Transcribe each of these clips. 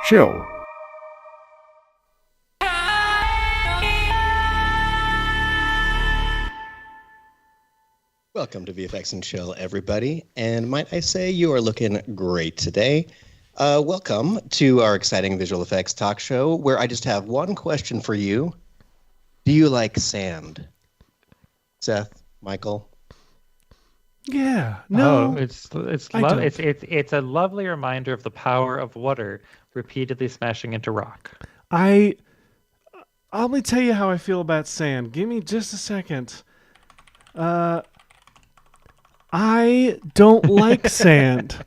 Chill. Welcome to VFX and Chill, everybody. And might I say, you are looking great today. Welcome to our exciting visual effects talk show, where I just have one question for you. Do you like sand? Seth, Michael? Yeah. No. It's a lovely reminder of the power of water repeatedly smashing into rock. Let me tell you how I feel about sand. Give me just a second. I don't like sand.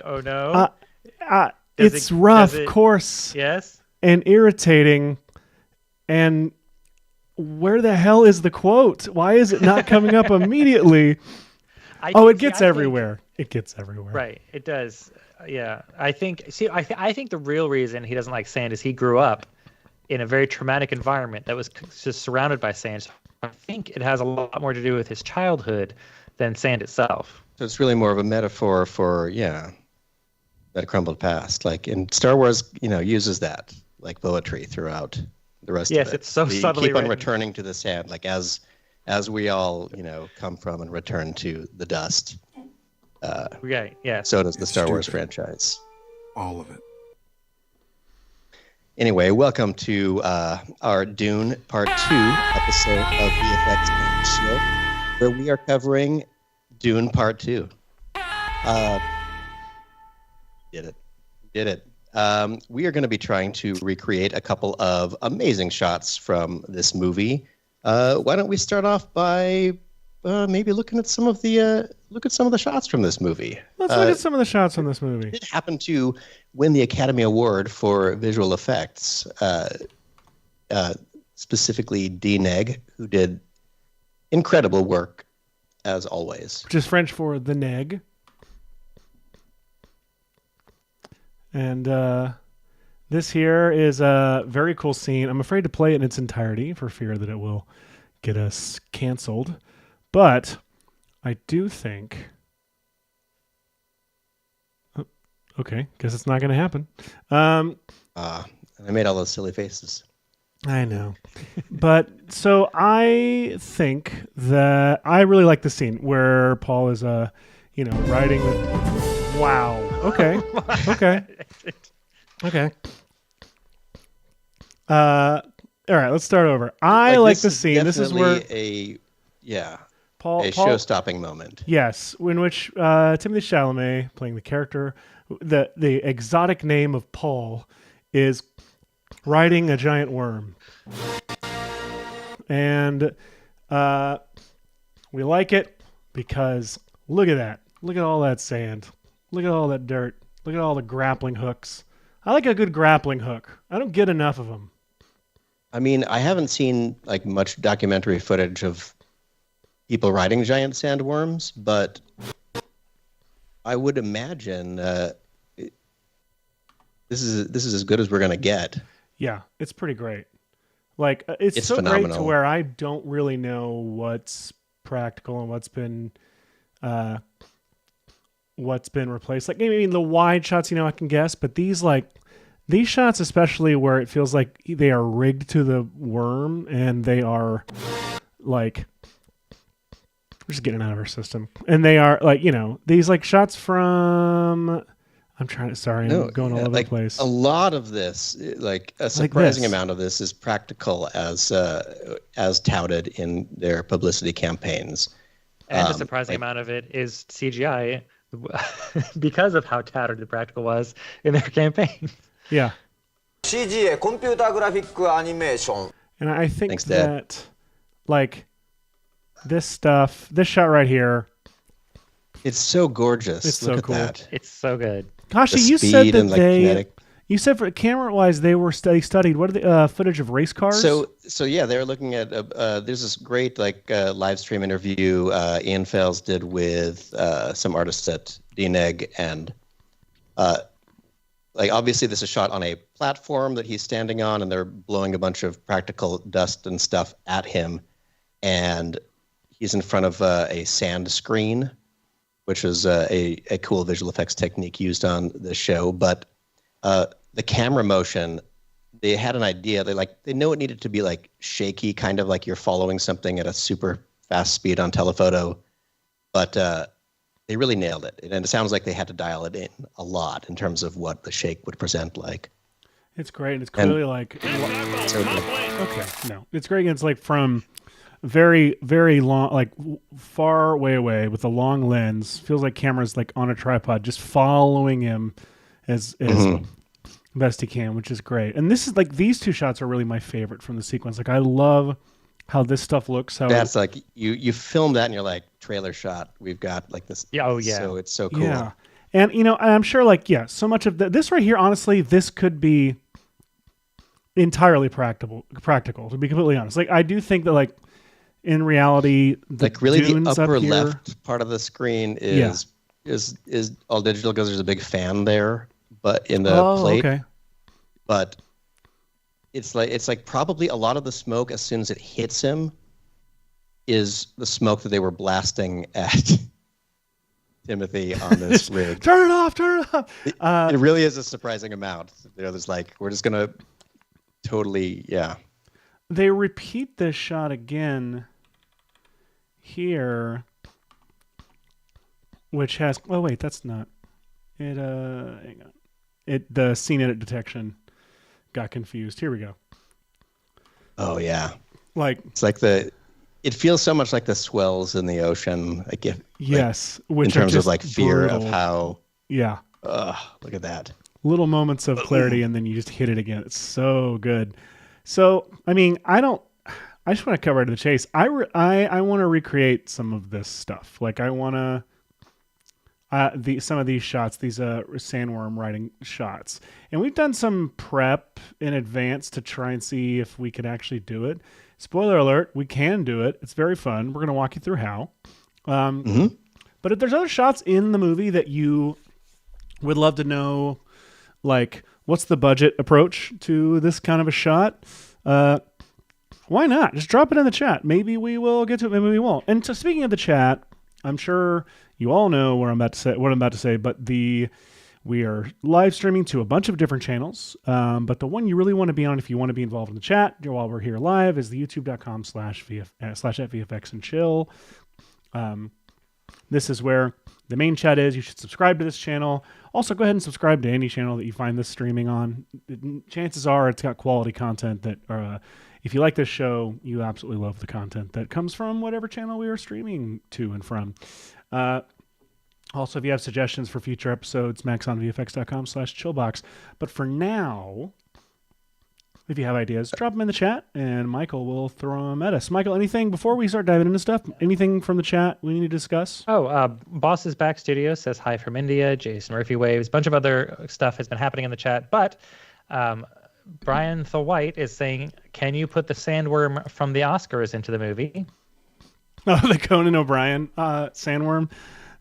Oh no. It's rough, coarse, yes, and irritating. And where the hell is the quote? Why is it not coming up immediately? It gets everywhere. It gets everywhere. Right, it does. Yeah, I think the real reason he doesn't like sand is he grew up in a very traumatic environment that was just surrounded by sand. So I think it has a lot more to do with his childhood than sand itself. So it's really more of a metaphor for, that crumbled past. Like in Star Wars, uses that like poetry throughout the rest of it. Yes, it's so subtly keep on written. returning to the sand, like as we all, come from and return to the dust. Right, yeah. So does the Star Wars franchise. All of it. Anyway, welcome to our Dune Part 2 episode of VFX and Chill, where we are covering Dune Part 2. Did it. We are going to be trying to recreate a couple of amazing shots from this movie. Why don't we start off by maybe looking at some of the shots from this movie? Let's look at some of the shots from this movie. It happened to win the Academy Award for visual effects, specifically D. Neg, who did incredible work as always. Which is French for the neg. And this here is a very cool scene. I'm afraid to play it in its entirety for fear that it will get us canceled. But I do think... Oh, okay, guess it's not going to happen. I made all those silly faces. I know. But so I think that I really like the scene where Paul is, riding the... Wow. Okay. Okay. All right, let's start over. I like the scene. This is where a Paul show-stopping moment. Yes, in which Timothée Chalamet, playing the character, the exotic name of Paul, is riding a giant worm. And we like it because look at that. Look at all that sand. Look at all that dirt. Look at all the grappling hooks. I like a good grappling hook. I don't get enough of them. I mean, I haven't seen like much documentary footage of people riding giant sandworms, but I would imagine this is as good as we're gonna get. Yeah, it's pretty great. Like it's so phenomenal. great to where I don't really know what's practical and what's been replaced. Like maybe the wide shots, I can guess, but these shots, especially where it feels like they are rigged to the worm and they are like, we're just getting out of our system, and they are like, these like shots from. I'm going all over the place. A lot of this, like a surprising amount of this, is practical as touted in their publicity campaigns, and a surprising amount of it is CGI. Because of how tattered the practical was in their campaign. Yeah. CG computer graphic animation. And I think that like this shot right here, it's so gorgeous. It's Look so at cool. That. It's so good. Hashi, you said that you said for camera-wise they studied what are the footage of race cars? So yeah, they were looking at there's this great live stream interview Ian Fales did with some artists at DNEG, and obviously this is shot on a platform that he's standing on, and they're blowing a bunch of practical dust and stuff at him, and he's in front of a sand screen, which is a cool visual effects technique used on the show. But the camera motion, they had an idea. They know it needed to be like shaky, kind of like you're following something at a super fast speed on telephoto, but they really nailed it. And it sounds like they had to dial it in a lot in terms of what the shake would present like. It's great. It's clearly it's great. It's like from very, very long, like far way away with a long lens. Feels like camera's like on a tripod, just following him as best he can, which is great. And this is like, these two shots are really my favorite from the sequence. Like I love how this stuff looks. How that's like you film that and you're like, trailer shot. We've got like this. Yeah. Oh yeah. So it's so cool. Yeah. And I'm sure like, so much of this right here, honestly, this could be entirely practical, to be completely honest. Like I do think that like in reality, like really dunes the upper up here, left part of the screen is all digital because there's a big fan there, but in the plate. Okay. But it's like probably a lot of the smoke as soon as it hits him is the smoke that they were blasting at Timothy on this rig. Turn it off. It really is a surprising amount. There's like, we're just going to totally, yeah. They repeat this shot again here, which has, oh wait, that's not it. Hang on. The scene edit detection got confused. Here we go. Oh yeah. Like, it's like it feels so much like the swells in the ocean. Like yes. Which in terms of like fear brutal. of how, yeah. Look at that. Little moments of clarity and then you just hit it again. It's so good. So, I mean, I just want to cover to the chase. I want to recreate some of this stuff. Like I want to, some of these shots, these sandworm riding shots. And we've done some prep in advance to try and see if we could actually do it. Spoiler alert, we can do it. It's very fun. We're going to walk you through how. But if there's other shots in the movie that you would love to know, like, what's the budget approach to this kind of a shot? Why not? Just drop it in the chat. Maybe we will get to it. Maybe we won't. And so speaking of the chat, I'm sure you all know what I'm about to say, but we are live streaming to a bunch of different channels. But the one you really want to be on if you want to be involved in the chat while we're here live is the youtube.com/VFX and chill. This is where the main chat is. You should subscribe to this channel. Also, go ahead and subscribe to any channel that you find this streaming on. Chances are it's got quality content that, if you like this show, you absolutely love the content that comes from whatever channel we are streaming to and from. Also, if you have suggestions for future episodes, maxonvfx.com/chillbox. But for now, if you have ideas, drop them in the chat, and Michael will throw them at us. Michael, anything before we start diving into stuff? Anything from the chat we need to discuss? Boss is Back Studio says hi from India. Jason Murphy waves. A bunch of other stuff has been happening in the chat, but Brian the White is saying, can you put the sandworm from the Oscars into the movie? Oh, the Conan O'Brien sandworm?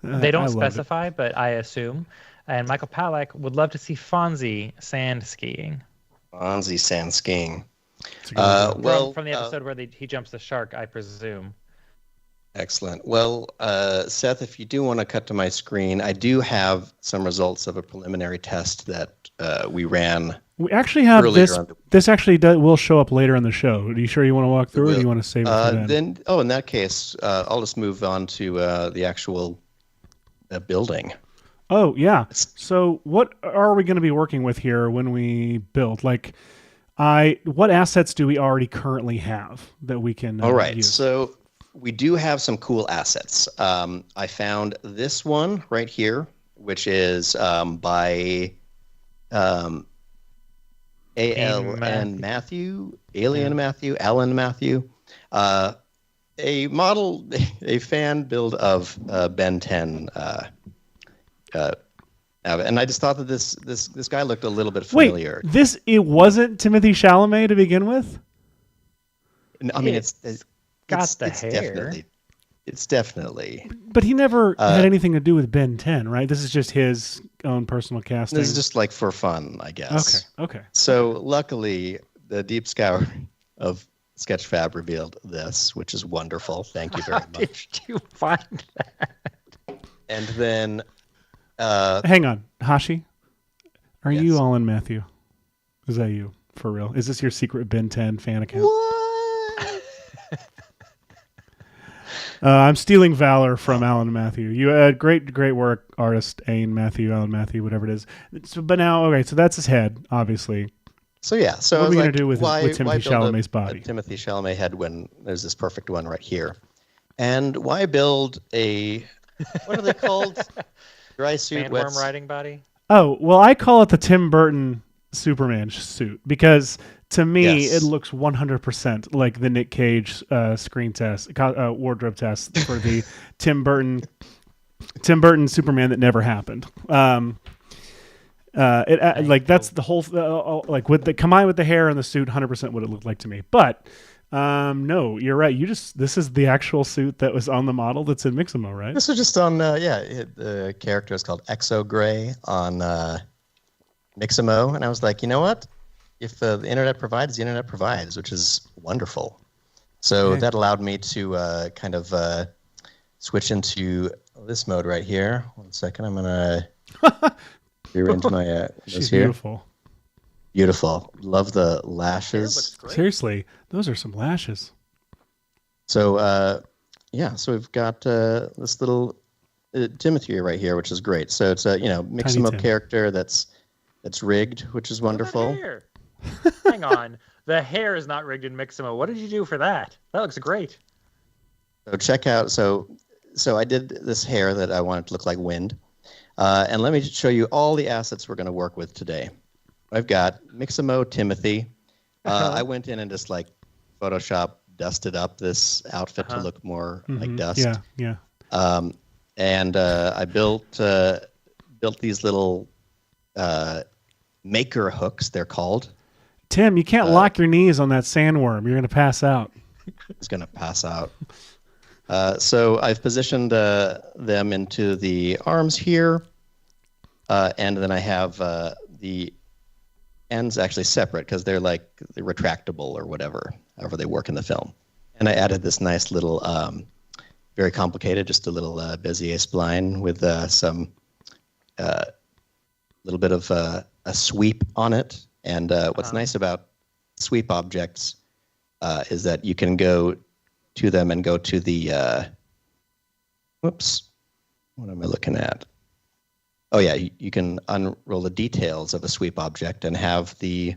They don't specify, but I assume. And Michael Palak would love to see Fonzie sand skiing. Fonzie sand skiing. From the episode where he jumps the shark, I presume. Excellent. Well, Seth, if you do want to cut to my screen, I do have some results of a preliminary test that we ran. We actually have this. This actually will show up later in the show. Are you sure you want to walk through, or do you want to save it for then? In that case, I'll just move on to the actual building. Oh, yeah. So what are we going to be working with here when we build? Like, what assets do we already currently have that we can All right. use? So we do have some cool assets. I found this one right here, which is by Alan Matthew, a fan build of Ben 10. And I just thought that this guy looked a little bit familiar. Wait, it wasn't Timothy Chalamet to begin with? I mean, it's got the hair. It's definitely. But he never had anything to do with Ben 10, right? This is just his own personal casting. This is just like for fun, I guess. Okay. So luckily, the deep scour of Sketchfab revealed this, which is wonderful. Thank you very much. How did you find that? And then... hang on. Hashi, are you all in Matthew? Is that you for real? Is this your secret Ben 10 fan account? What? I'm stealing valor from Alan Matthew. You had great work, artist Alan Matthew, whatever it is. So, but now, okay, so that's his head, obviously. So yeah, so what are we like, going to do with Timothy Chalamet's body? A Timothy Chalamet head when there's this perfect one right here, and why build a what are they called? Dry suit, Sandworm riding body. Oh well, I call it the Tim Burton Superman suit because to me it looks 100% like the Nick Cage screen test, wardrobe test for the Tim Burton Superman that never happened. Like that's the whole like with the combined with the hair and the suit, 100% what it looked like to me. But no, you're right. This is the actual suit that was on the model that's in Mixamo, right? This was just on the character is called Exo Gray on Mixamo, and I was like, you know what? If the internet provides, the internet provides, which is wonderful. So that allowed me to kind of switch into this mode right here. 1 second, I'm gonna rearrange my She's here. Beautiful. Beautiful. Love the lashes. Seriously, those are some lashes. So so we've got this little Timothy right here, which is great. So it's a Mixamo character that's rigged, which is wonderful. Hang on, the hair is not rigged in Mixamo. What did you do for that? That looks great. So check out. So I did this hair that I wanted to look like wind, and let me show you all the assets we're going to work with today. I've got Mixamo Timothy. I went in and just like Photoshop dusted up this outfit to look more like dust. Yeah. And I built these little maker hooks. They're called. Tim, you can't lock your knees on that sandworm. You're going to pass out. It's going to pass out. So I've positioned them into the arms here, and then I have the ends actually separate because they're retractable or however they work in the film. And I added this nice little, very complicated, just a little Bezier spline with some little bit of a sweep on it. And what's nice about sweep objects is that you can go to them and go to the, what am I looking at? Oh yeah, you can unroll the details of a sweep object and have the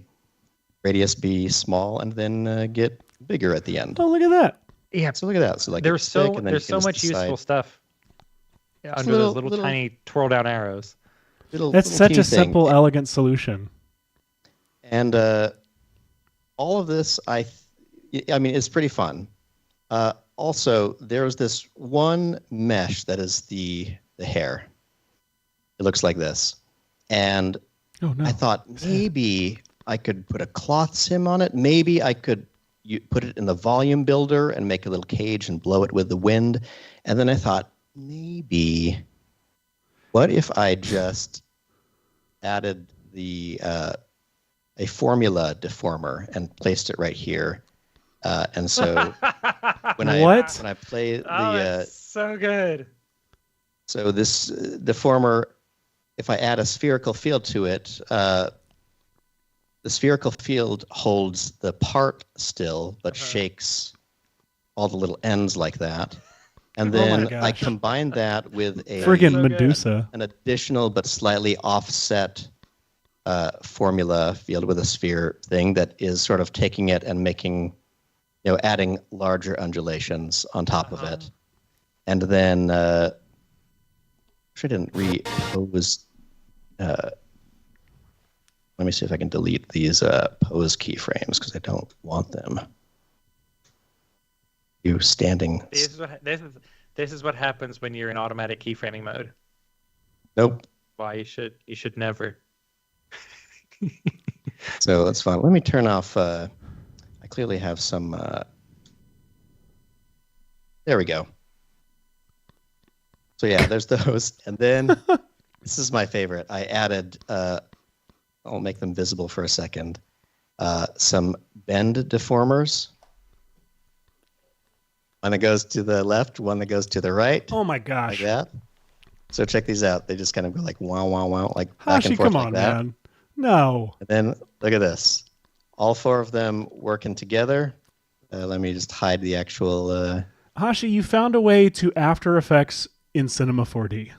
radius be small and then get bigger at the end. Oh, look at that. Yeah. So look at that. So like there's so much useful stuff under those little tiny twirl down arrows. That's such a simple, elegant solution. And all of this, I mean, it's pretty fun. Also, there's this one mesh that is the hair. It looks like this. And I thought maybe I could put a cloth sim on it. Maybe I could put it in the volume builder and make a little cage and blow it with the wind. And then I thought, maybe, what if I just added a formula deformer and placed it right here. And so when I play it's so good. So this deformer, if I add a spherical field to it, the spherical field holds the part still, but shakes all the little ends like that. And then I combine that with a friggin' Medusa, an additional but slightly offset formula field with a sphere thing that is sort of taking it and making, adding larger undulations on top of it. And then, I didn't repose. Let me see if I can delete these pose keyframes because I don't want them. You standing. This is what happens when you're in automatic keyframing mode. Nope. Why you should never. So that's fine. Let me turn off. I clearly have some. There we go. So yeah, there's those, and then this is my favorite. I added. I'll make them visible for a second. Some bend deformers. One that goes to the left, one that goes to the right. Oh my gosh! Like that. So check these out. They just kind of go like wow, wow, wow, like back Hashi, and forth come like on, that. man. No. And then Look at this. All 4 of them working together. Let me just hide the actual... Hashi, you found a way to After Effects in Cinema 4D.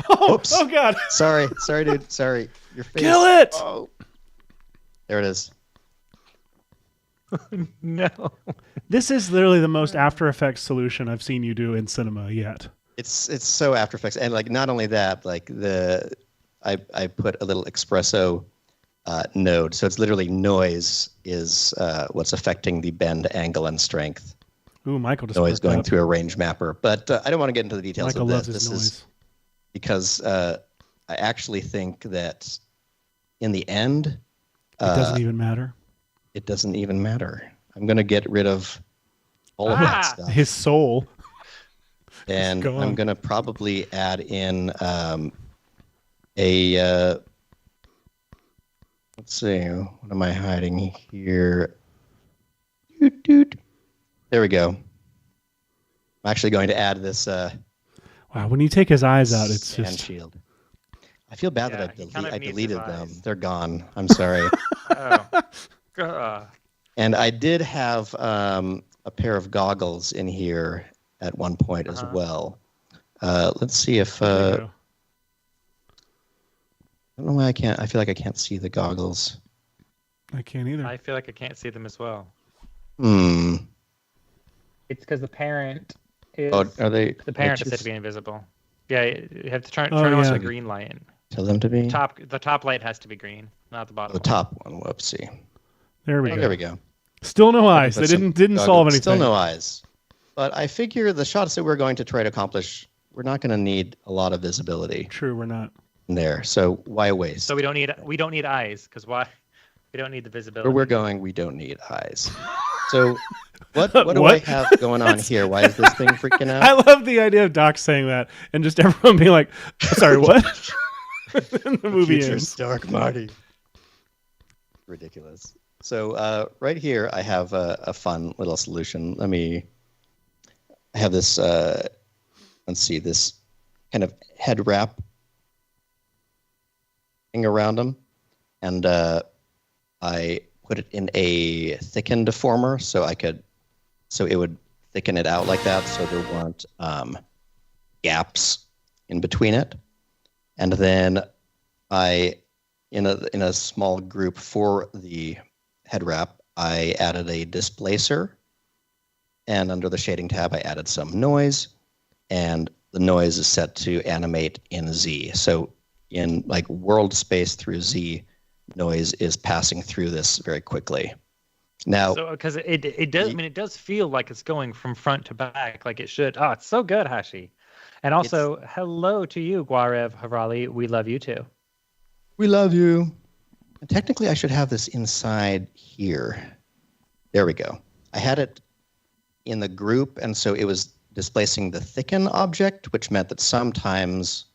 Oh, Oops. oh God. Sorry, dude. Sorry. Your face. Kill it! Oh. There it is. No. This is literally the most After Effects solution I've seen you do in cinema yet. It's so After Effects. And like not only that, like I put a little espresso node. So it's literally noise is what's affecting the bend, angle, and strength. Ooh, Michael just Noise going up. through a range mapper. But I don't want to get into the details Michael of loves this. his This noise. is because I actually think that in the end, It doesn't even matter. it doesn't even matter. I'm going to get rid of all of that stuff. His soul. And Go on. I'm going to probably add in let's see, what am I hiding here? Doot, doot. There we go. I'm actually going to add this Wow, when you take his eyes out, it's sand just... shield. I feel bad Yeah, that he kind of I needs deleted his them. eyes. They're gone. I'm sorry. Oh. And I did have a pair of goggles in here at one point as well. Let's see if... I don't know why I can't. I feel like I can't see the goggles. I can't either. I feel like I can't see them as well. Hmm. It's because the parent is... Oh, are they... The parent is glitches? said to be invisible. Yeah, you have to turn Oh, on yeah. the green light. Tell them to be... The top light has to be green, not the bottom. The top one. Whoopsie. There we Oh, go. there we go. Still no eyes. They Put some didn't goggles. solve anything. Still no eyes. But I figure the shots that we're going to try to accomplish, we're not going to need a lot of visibility True, we're not. in there. So why waste? So we don't need eyes because why? We don't need the visibility. Where we're going, we don't need eyes. So what do I What? have going on here? Why is this thing freaking out? I love the idea of Doc saying that and just everyone being like, sorry, what? And the movie Future ends. Stark Marty. Ridiculous. So right here, I have a fun little solution. I have this, let's see, this kind of head wrap thing around them. And I put it in a thicken deformer so it would thicken it out like that so there weren't gaps in between it. And then in a small group for the head wrap, I added a displacer, and under the shading tab, I added some noise, and the noise is set to animate in Z. So in like world space through Z, noise is passing through this very quickly. Now, So because it does, I mean, it does feel like it's going from front to back, like it should. Oh, it's so good, Hashi. And also, hello to you, Guarev Harali. We love you too. we love you. And technically, I should have this inside here. There we go. I had it in the group, and so it was displacing the thicken object, which meant that sometimes,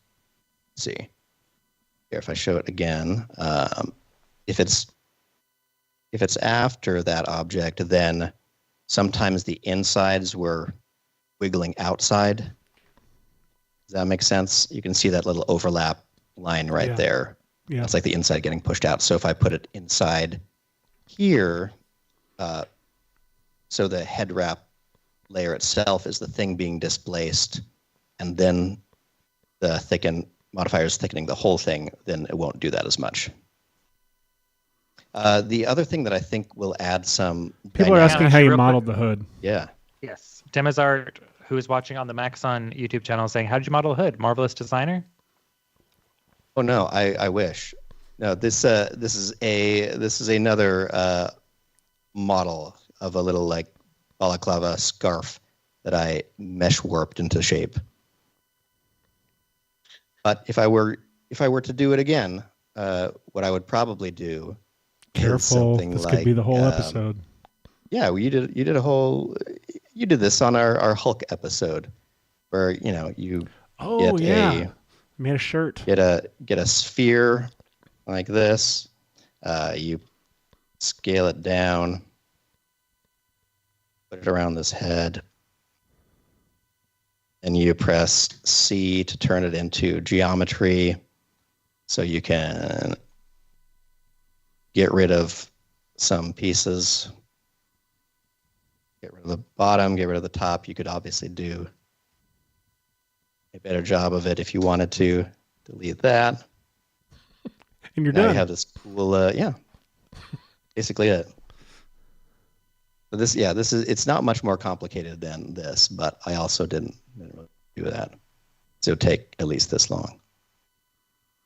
let's see, here if I show it again, if it's after that object, then sometimes the insides were wiggling outside. Does that make sense? You can see that little overlap line right there. Yeah. It's like the inside getting pushed out. So if I put it inside here, so the head wrap layer itself is the thing being displaced, and then the thicken modifier is thickening the whole thing, then it won't do that as much. The other thing that I think will add some... People are asking how you Real quick. modeled the hood. Yeah. Yes. Demazart, who is watching on the Maxon YouTube channel, is saying, "How did you model a hood? Marvelous designer." Oh no, I wish. No, this is another model of a little like balaclava scarf that I mesh warped into shape. But if I were to do it again, what I would probably do is Careful. something This like, could be the whole episode. Yeah, well, you did this on our Hulk episode, where you Oh, get yeah. Made a shirt. get a sphere like this. You scale it down, put it around this head, and you press C to turn it into geometry, so you can get rid of some pieces. Get rid of the bottom, get rid of the top. You could obviously do a better job of it if you wanted to. Delete that. And you're now done. You have this cool, basically it. But this is, it's not much more complicated than this, but I also didn't really do that. So it'll take at least this long.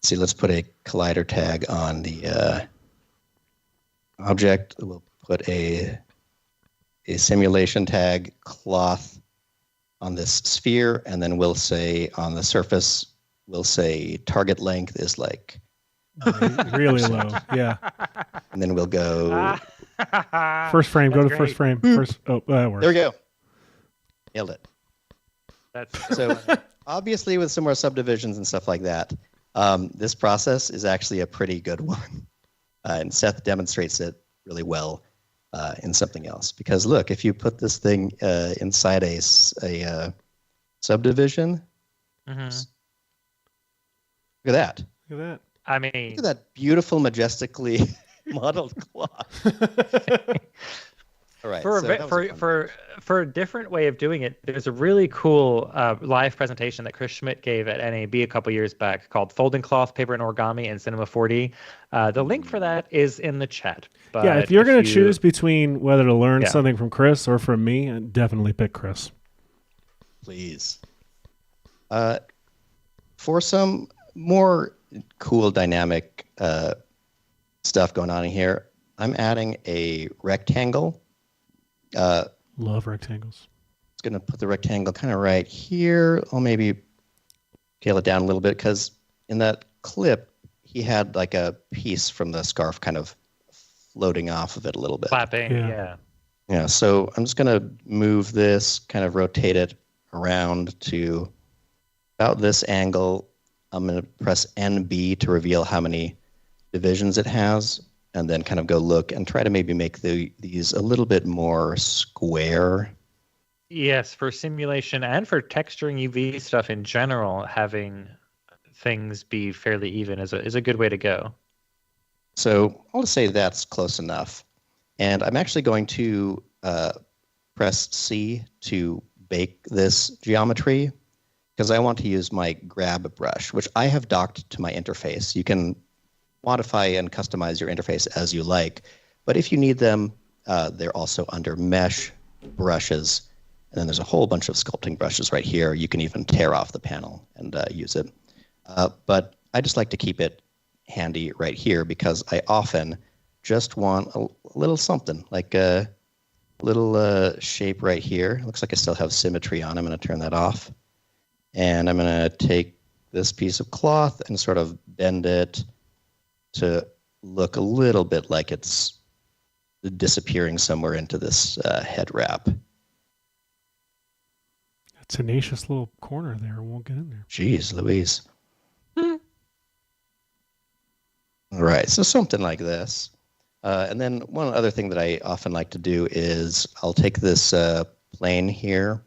See, let's put a collider tag on the object. We'll put a simulation tag cloth on this sphere, and then we'll say on the surface, we'll say target length is like really low. Yeah. And then we'll go first frame. That's go to great. first frame. First. Oh, that works. There we go. Nailed it. That's So obviously with some more subdivisions and stuff like that, this process is actually a pretty good one. And Seth demonstrates it really well in something else. Because look, if you put this thing inside a subdivision, Mhm. look at that. Look at I Look mean, at that beautiful, majestically modeled cloth. All right. for so a, that was for, a fun for for a different way of doing it, there's a really cool live presentation that Chris Schmidt gave at NAB a couple years back called "Folding Cloth, Paper and Origami in Cinema 4D." The link for that is in the chat. But yeah. If you're going to you- choose between whether to learn Yeah. something from Chris or from me, definitely pick Chris. Please. For some more cool dynamic stuff going on in here, I'm adding a rectangle. Love rectangles. It's going to put the rectangle kind of right here. I'll maybe scale it down a little bit because in that clip, he had like a piece from the scarf kind of floating off of it a little bit. clapping, Yeah. yeah. Yeah, so I'm just going to move this, kind of rotate it around to about this angle. I'm going to press NB to reveal how many divisions it has, and then kind of go look and try to maybe make these a little bit more square. Yes, for simulation and for texturing UV stuff in general, having things be fairly even is a good way to go. So I'll just say that's close enough. And I'm actually going to press C to bake this geometry because I want to use my grab brush, which I have docked to my interface. You can modify and customize your interface as you like. But if you need them, they're also under mesh brushes. And then there's a whole bunch of sculpting brushes right here. You can even tear off the panel and use it. But I just like to keep it handy right here because I often just want a little something, like a little shape right here. Looks like I still have symmetry on. I'm going to turn that off. And I'm going to take this piece of cloth and sort of bend it to look a little bit like it's disappearing somewhere into this head wrap. A tenacious little corner there. Won't get in there. Jeez Louise. All right, so something like this. And then one other thing that I often like to do is I'll take this plane here.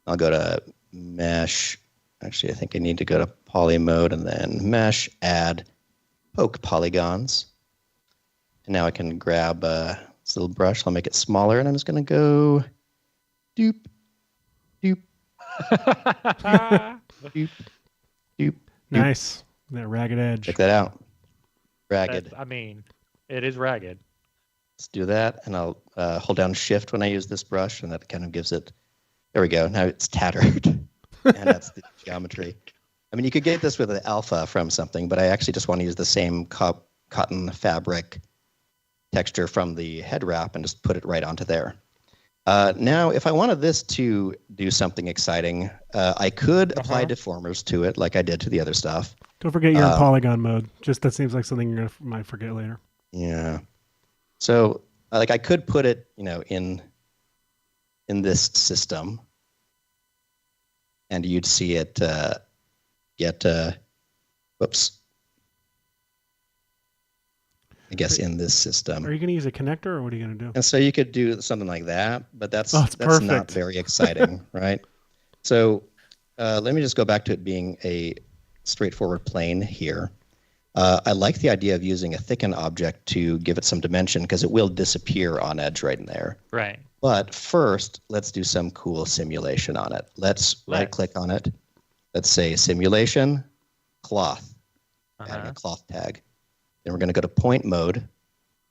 I'll go to mesh. Actually, I think I need to go to poly mode and then mesh, add poke polygons. And now I can grab this little brush. I'll make it smaller, and I'm just going to go doop, doop, doop, doop. Nice. That ragged edge. Check that out. Ragged. I mean, it is ragged. Let's do that, and I'll hold down Shift when I use this brush, and that kind of gives it. There we go. Now it's tattered, and that's the geometry. I mean, you could get this with an alpha from something, but I actually just want to use the same cotton fabric texture from the head wrap and just put it right onto there. Now, if I wanted this to do something exciting, I could apply deformers to it, like I did to the other stuff. Don't forget you're in polygon mode. Just that seems like something you might forget later. Yeah. So, like, I could put it, in this system, and you'd see it get, whoops. I guess in this system. Are you going to use a connector, or what are you going to do? And so you could do something like that, but that's not perfect. very exciting, right? So let me just go back to it being a straightforward plane here. I like the idea of using a thicken object to give it some dimension because it will disappear on edge right in there. Right. But first, let's do some cool simulation on it. Let's right-click on it. Let's say simulation, cloth, adding a cloth tag. Then we're going to go to point mode,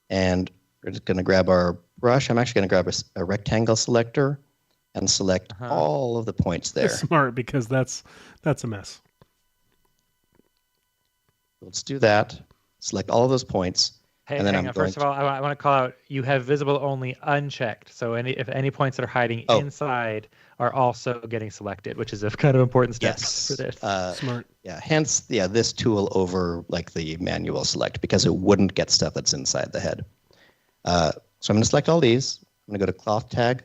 and we're just going to grab our brush. I'm actually going to grab a rectangle selector and select all of the points there. That's smart, because that's a mess. Let's do that. Select all of those points. Hey, and then hang on. First of all, I want to call out, you have visible only unchecked. So if any points that are hiding inside are also getting selected, which is a kind of important step for this. Smart. Yeah. Hence, this tool over like the manual select, because it wouldn't get stuff that's inside the head. So I'm going to select all these. I'm going to go to cloth tag.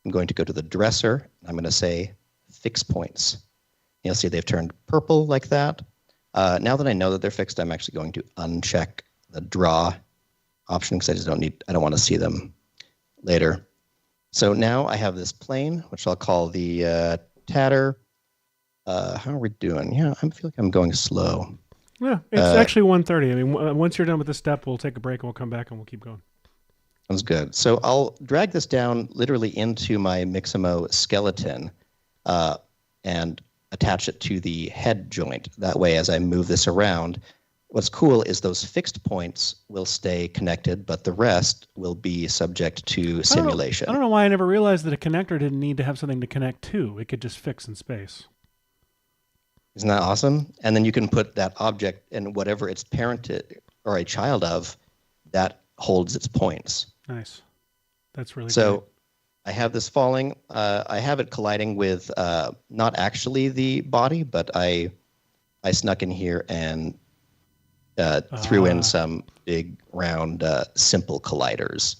I'm going to go to the dresser. I'm going to say fix points. You'll see they've turned purple like that. Now that I know that they're fixed, I'm actually going to uncheck the draw option because I don't want to see them later. So now I have this plane, which I'll call the tatter. How are we doing? Yeah, I feel like I'm going slow. Yeah, it's actually 1:30. I mean, once you're done with this step, we'll take a break and we'll come back and we'll keep going. Sounds good. So I'll drag this down literally into my Mixamo skeleton and attach it to the head joint. That way, as I move this around, what's cool is those fixed points will stay connected, but the rest will be subject to simulation. I don't know why I never realized that a connector didn't need to have something to connect to. It could just fix in space. Isn't that awesome? And then you can put that object in whatever it's parented or a child of that holds its points. Nice. That's really so. Great. I have this falling. I have it colliding with not actually the body, but I snuck in here and threw in some big, round, simple colliders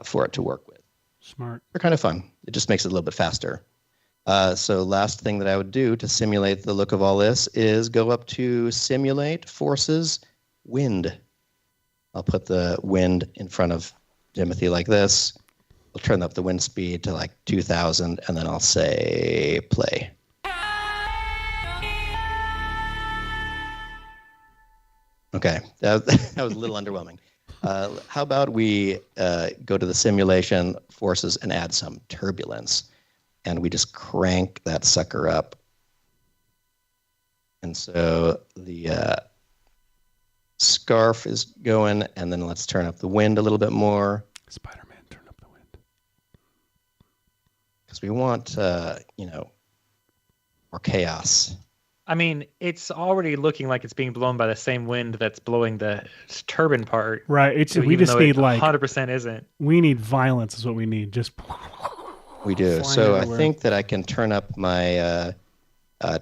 for it to work with. Smart. They're kind of fun. It just makes it a little bit faster. So last thing that I would do to simulate the look of all this is go up to Simulate, Forces, Wind. I'll put the wind in front of Timothy like this. I'll turn up the wind speed to like 2,000, and then I'll say play. Okay, that was a little underwhelming. How about we go to the simulation forces and add some turbulence, and we just crank that sucker up. And so the scarf is going, and then let's turn up the wind a little bit more. Spider-Man, turn up the wind. Because we want, more chaos. I mean, it's already looking like it's being blown by the same wind that's blowing the turbine part. Right. We just need 100% isn't. We need violence is what we need. Just we do. So everywhere. I think that I can turn up my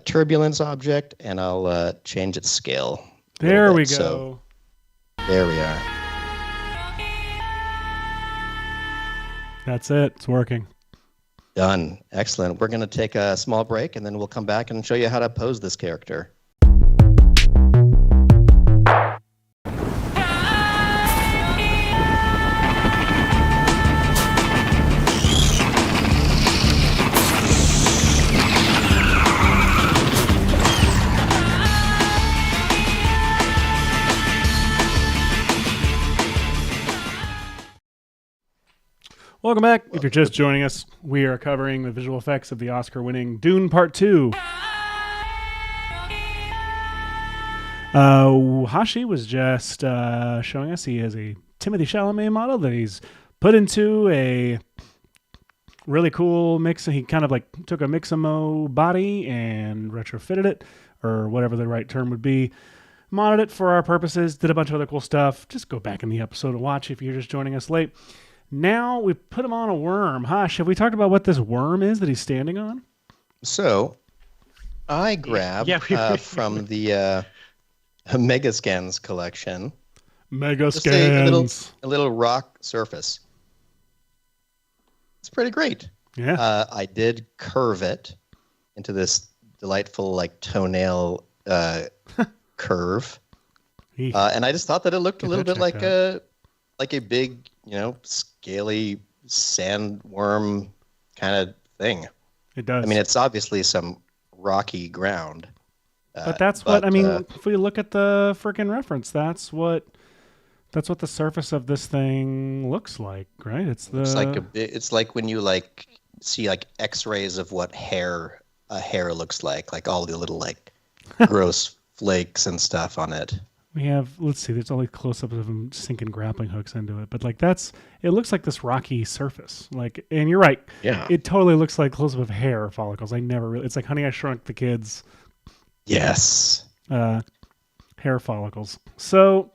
turbulence object, and I'll change its scale. There we go. So, there we are. That's it. It's working. Done. Excellent. We're going to take a small break, and then we'll come back and show you how to pose this character. Welcome back. If you're just joining us, we are covering the visual effects of the Oscar-winning Dune Part 2. Hashi was just showing us he has a Timothée Chalamet model that he's put into a really cool mix. He kind of like took a Mixamo body and retrofitted it, or whatever the right term would be. Modded it for our purposes, did a bunch of other cool stuff. Just go back in the episode and watch if you're just joining us late. Now we put him on a worm. Hush, have we talked about what this worm is that he's standing on? So I grabbed from the Megascans collection. Megascans. A little rock surface. It's pretty great. Yeah. I did curve it into this delightful like toenail curve. And I just thought that it looked a little bit like a big, scaly sandworm kind of thing. It does. I mean, it's obviously some rocky ground, But that's what I mean. If we look at the freaking reference, that's what the surface of this thing looks like, right? It's like when you like see like X-rays of what a hair looks like all the little like gross flakes and stuff on it. We have, let's see, there's only close-ups of them sinking grappling hooks into it, but like it looks like this rocky surface. Like, and you're right, yeah, it totally looks like close-up of hair follicles. It's like Honey, I Shrunk the Kids. Yes. Hair follicles. So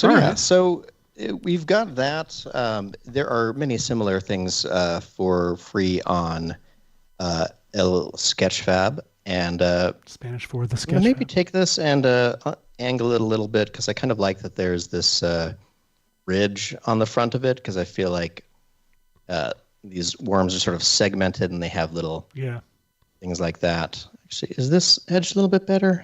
yeah, right. So we've got that. There are many similar things for free on El Sketchfab. And Spanish for the sketch. Maybe take this and angle it a little bit, because I kind of like that there's this ridge on the front of it, because I feel like these worms are sort of segmented and they have little things like that. Actually, is this edged a little bit better?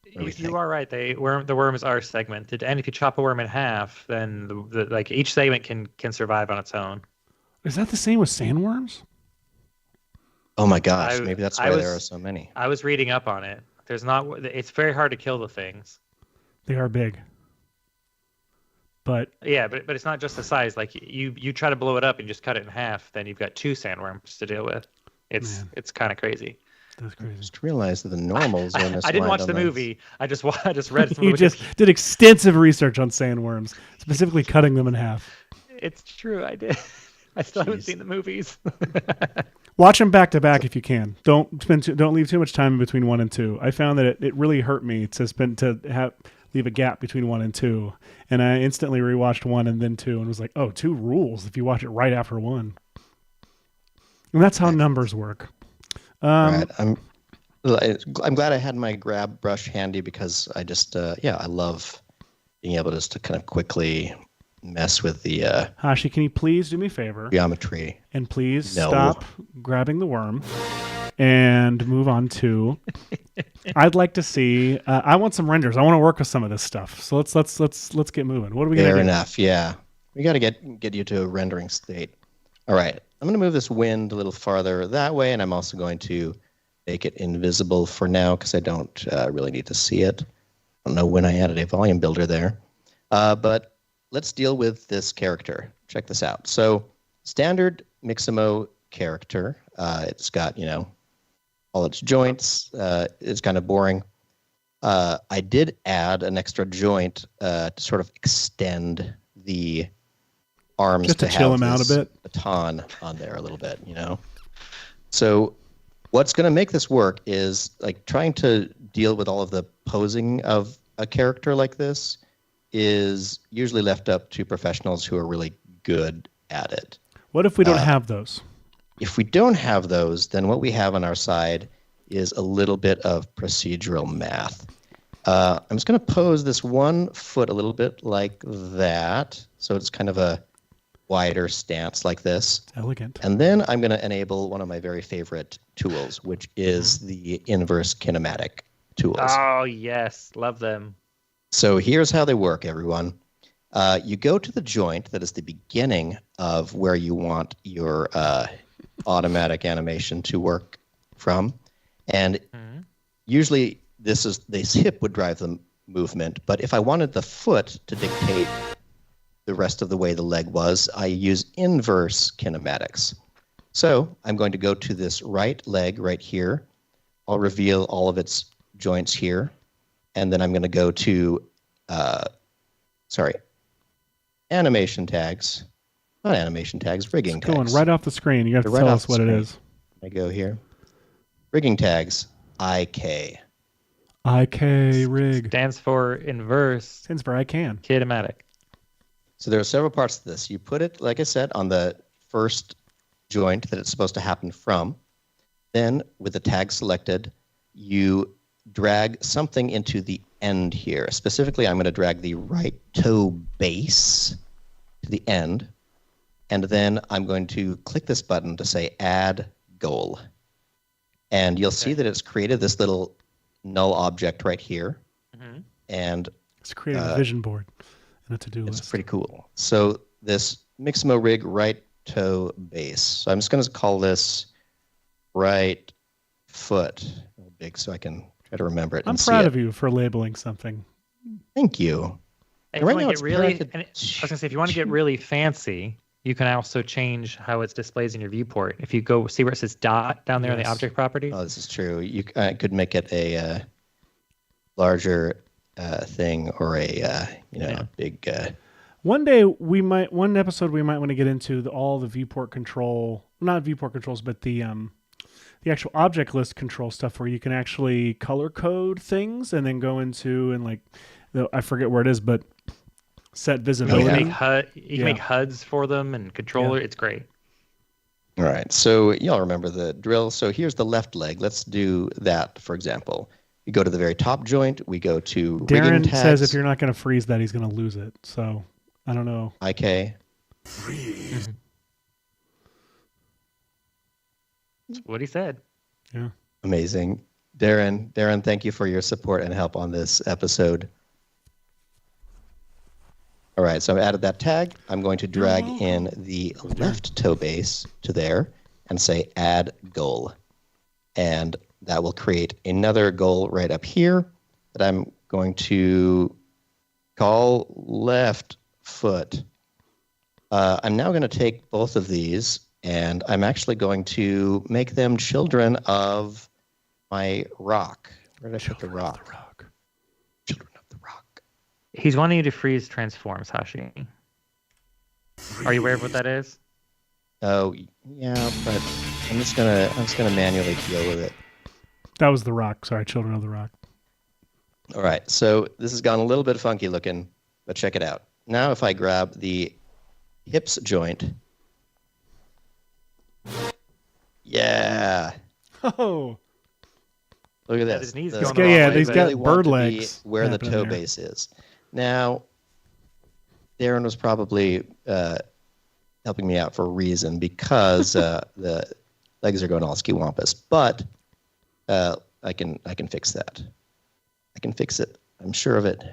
You are right. The worms are segmented, and if you chop a worm in half, then like each segment can survive on its own. Is that the same with sandworms? Oh my gosh, maybe that's why there are so many. I was reading up on it. It's very hard to kill the things. They are big. But yeah, but it's not just the size. Like you try to blow it up and just cut it in half, then you've got 2 sandworms to deal with. It's kind of crazy. That's crazy. I just realized that the normals are I didn't watch the movie. I just read some You just did extensive research on sandworms, specifically cutting them in half. It's true, I did. I still haven't seen the movies. Watch them back to back if you can. Don't leave too much time in between 1 and 2. I found that it really hurt me to leave a gap between 1 and 2, and I instantly rewatched 1 and then 2, and was like, oh, 2 rules if you watch it right after 1. And that's how numbers work. Right. I'm glad I had my grab brush handy, because I just I love being able just to kind of quickly mess with the Hashi, can you please do me a favor? Geometry. And please stop grabbing the worm and move on to I'd like to see I want some renders. I want to work with some of this stuff. So let's get moving. What are we gonna do? Fair enough, yeah. We gotta get you to a rendering state. All right. I'm gonna move this wind a little farther that way, and I'm also going to make it invisible for now, because I don't really need to see it. I don't know when I added a volume builder there. But let's deal with this character. Check this out. So standard Mixamo character. It's got, all its joints. It's kind of boring. I did add an extra joint to sort of extend the arms, just to chill him out a bit. Baton on there a little bit, So what's going to make this work is like trying to deal with all of the posing of a character like this is usually left up to professionals who are really good at it. What if we don't have those? If we don't have those, then what we have on our side is a little bit of procedural math. I'm just going to pose this one foot a little bit like that, so it's kind of a wider stance like this. Elegant. And then I'm going to enable one of my very favorite tools, which is the inverse kinematic tools. Oh, yes. Love them. So here's how they work, everyone. You go to the joint that is the beginning of where you want your automatic animation to work from. And usually this hip would drive the movement. But if I wanted the foot to dictate the rest of the way the leg was, I use inverse kinematics. So I'm going to go to this right leg right here. I'll reveal all of its joints here. And then I'm going to go to, animation tags. Not animation tags, rigging tags. Going right off the screen. You have to tell us what it is. I go here. Rigging tags, IK. IK rig. Stands for inverse. Stands for I can. Kinematic. So there are several parts to this. You put it, like I said, on the first joint that it's supposed to happen from. Then, with the tag selected, you drag something into the end here. Specifically, I'm going to drag the right toe base to the end. And then I'm going to click this button to say Add Goal. And you'll see that it's created this little null object right here. Mm-hmm. And it's created a vision board and a to-do list. It's pretty cool. So this Mixamo rig right toe base. So I'm just going to call this right foot big so I can try to remember it. I'm proud of you for labeling something. Thank you. And Right if you now want it's to get really, parented and I was gonna say, if you want to get really fancy, you can also change how it displays in your viewport. If you go see where it says dot down there in the Yes. object property. Oh, this is true. I could make it a larger thing or a a big. One episode we might want to get into all the viewport control, not viewport controls, but the actual object list control stuff where you can actually color code things and then go into and like, I forget where it is, but set visibility. You can make HUDs for them and controller. Yeah. It's great. All right, so y'all remember the drill. So here's the left leg. Let's do that, for example. You go to the very top joint. We go to rigging Darren tags. says if you're not going to freeze that, he's going to lose it. So I don't know. IK. That's what he said. Yeah. Amazing. Darren, thank you for your support and help on this episode. All right, so I've added that tag. I'm going to drag in the left toe base to there and say add goal. And that will create another goal right up here that I'm going to call left foot. I'm now going to take both of these and I'm actually going to make them children of my rock. Where did I put the rock? Children of the rock. He's wanting you to freeze transforms, Hashi. Are you aware of what that is? Oh yeah, but I'm just gonna manually deal with it. That was the rock. Sorry, Children of the Rock. All right, so this has gone a little bit funky looking, but check it out. Now if I grab the hips joint, yeah, Oh, look at this. His knees The- going Yeah, the yeah, wrong way, he's but- got really want bird to be legs where the happening toe there. base is. Now, Darren was probably helping me out for a reason because the legs are going all ski-wampus. But I can fix that. I can fix it. I'm sure of it.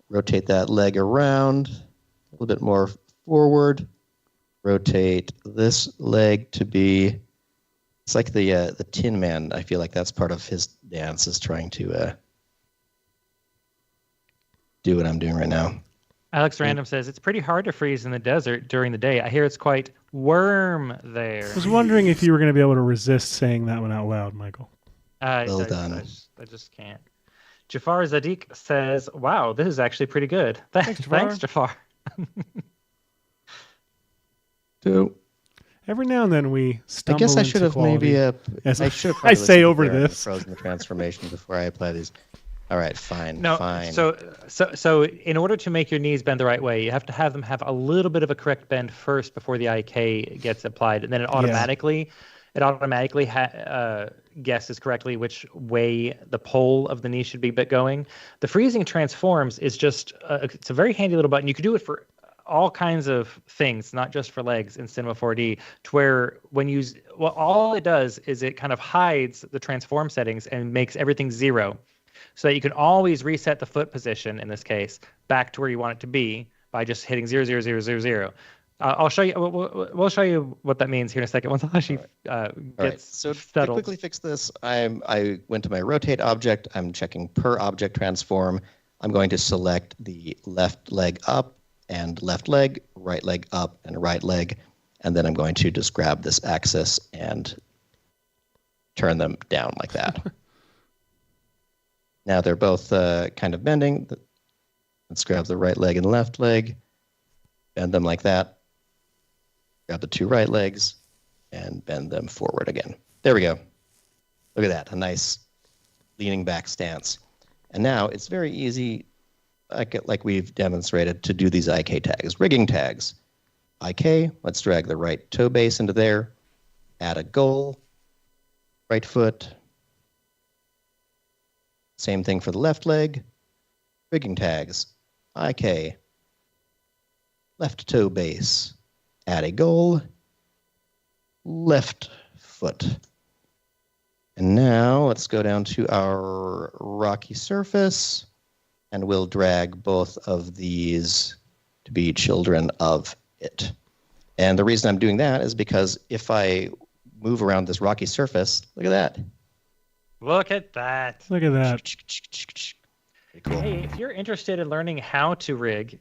Rotate that leg around a little bit more forward. Rotate this leg to be. It's like the Tin Man. I feel like that's part of his dance is trying to do what I'm doing right now. Alex Random says it's pretty hard to freeze in the desert during the day. I hear it's quite warm there. I was wondering if you were going to be able to resist saying that one out loud, Michael. Well done. I just can't. Jafar Zadik says, "Wow, this is actually pretty good." Thanks, Jafar. So Every now and then we I stumble guess I into should have quality. maybe Yes, I should have I probably say listened over to Darren this. frozen the transformation before I apply these. All right, fine. No, fine. so in order to make your knees bend the right way, you have to have them have a little bit of a correct bend first before the IK gets applied, and then it automatically guesses correctly which way the pole of the knee should be going. The freezing transforms is just it's a very handy little button. You can do it for all kinds of things, not just for legs in Cinema 4D, to where all it does is it kind of hides the transform settings and makes everything 0. So that you can always reset the foot position, in this case, back to where you want it to be by just hitting 0, 0, 0, 0, 0. I'll show you. We'll show you what that means here in a second once Hashi gets All right. So to settled. quickly fix this, I went to my rotate object. I'm checking per object transform. I'm going to select the left leg up and left leg, right leg up and right leg, and then I'm going to just grab this axis and turn them down like that. Now they're both kind of bending. Let's grab the right leg and left leg, bend them like that. Grab the two right legs and bend them forward again. There we go. Look at that, a nice leaning back stance. And now it's very easy, like we've demonstrated, to do these IK tags, rigging tags. IK, let's drag the right toe base into there, add a goal, right foot. Same thing for the left leg. Rigging tags. IK. Left toe base. Add a goal. Left foot. And now let's go down to our rocky surface. And we'll drag both of these to be children of it. And the reason I'm doing that is because if I move around this rocky surface, look at that. Look at that. Look at that. Pretty cool. Hey, if you're interested in learning how to rig,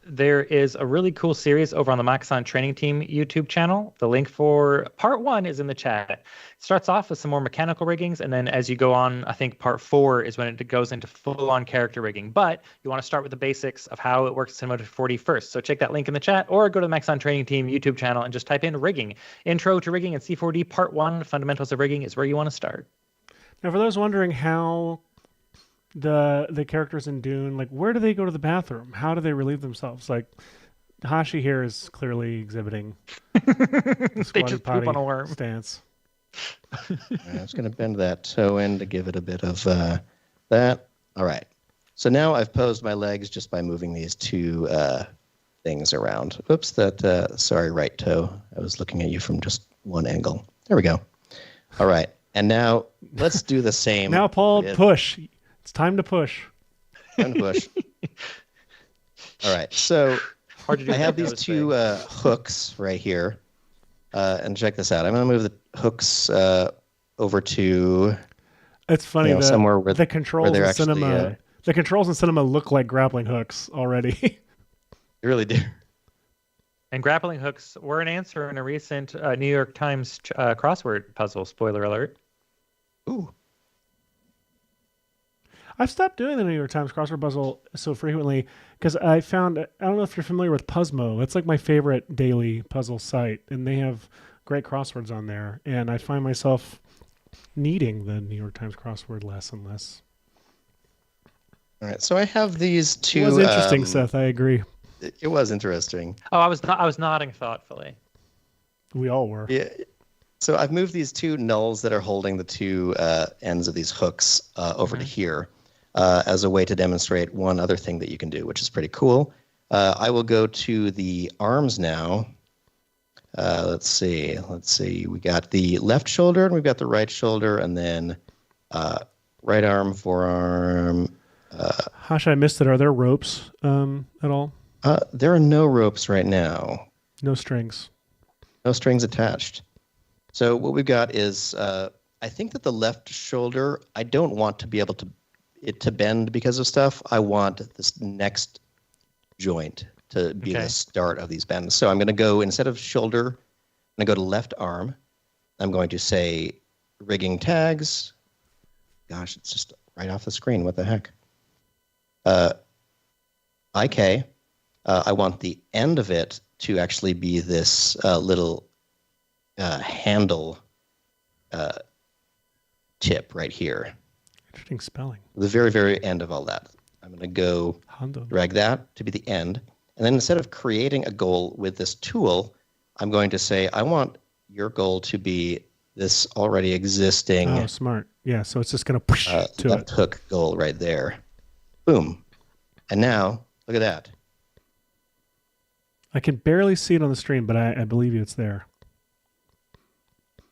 there is a really cool series over on the Maxon Training Team YouTube channel. The link for part 1 is in the chat. It starts off with some more mechanical riggings, and then as you go on, I think part 4 is when it goes into full-on character rigging. But you want to start with the basics of how it works in Cinema 4D first. So check that link in the chat, or go to the Maxon Training Team YouTube channel and just type in rigging. Intro to rigging in C4D part 1, fundamentals of rigging, is where you want to start. Now, for those wondering how the characters in Dune, like, where do they go to the bathroom? How do they relieve themselves? Like, Hashi here is clearly exhibiting the They squatty just potty poop on a worm. stance. I was going to bend that toe in to give it a bit of that. All right. So now I've posed my legs just by moving these two things around. Oops, sorry, right toe. I was looking at you from just one angle. There we go. All right. And now let's do the same. Now, Paul, push. It's time to push. Time to push. All right. So Hard to do I have with these those two things. hooks right here. And check this out. I'm going to move the hooks over to It's funny that somewhere where the controls they're in actually, cinema, the controls in cinema look like grappling hooks already. they really do. And grappling hooks were an answer in a recent New York Times crossword puzzle. Spoiler alert. Ooh. I've stopped doing the New York Times crossword puzzle so frequently because I found, I don't know if you're familiar with Puzzmo. It's like my favorite daily puzzle site, and they have great crosswords on there. And I find myself needing the New York Times crossword less and less. All right. So I have these two. It was interesting, Seth. I agree. It was interesting. Oh, I was nodding thoughtfully. We all were. Yeah. So I've moved these two nulls that are holding the two ends of these hooks over to here as a way to demonstrate one other thing that you can do, which is pretty cool. I will go to the arms now. Let's see. We got the left shoulder and we've got the right shoulder, and then right arm, forearm. Hash, I missed it. Are there ropes at all? There are no ropes right now. No strings. No strings attached. So what we've got is, I think that the left shoulder, I don't want to be able to bend because of stuff. I want this next joint to be the start of these bends. So I'm going to go, instead of shoulder, I'm going to go to left arm. I'm going to say rigging tags. Gosh, it's just right off the screen. What the heck? IK. I want the end of it to actually be this little handle tip right here. Interesting spelling. The very, very end of all that. I'm going to go Handle. drag that to be the end. And then instead of creating a goal with this tool, I'm going to say, I want your goal to be this already existing Oh, smart. Yeah, so it's just going to push to left it. hook goal right there. Boom. And now, look at that. I can barely see it on the stream, but I believe you. It's there.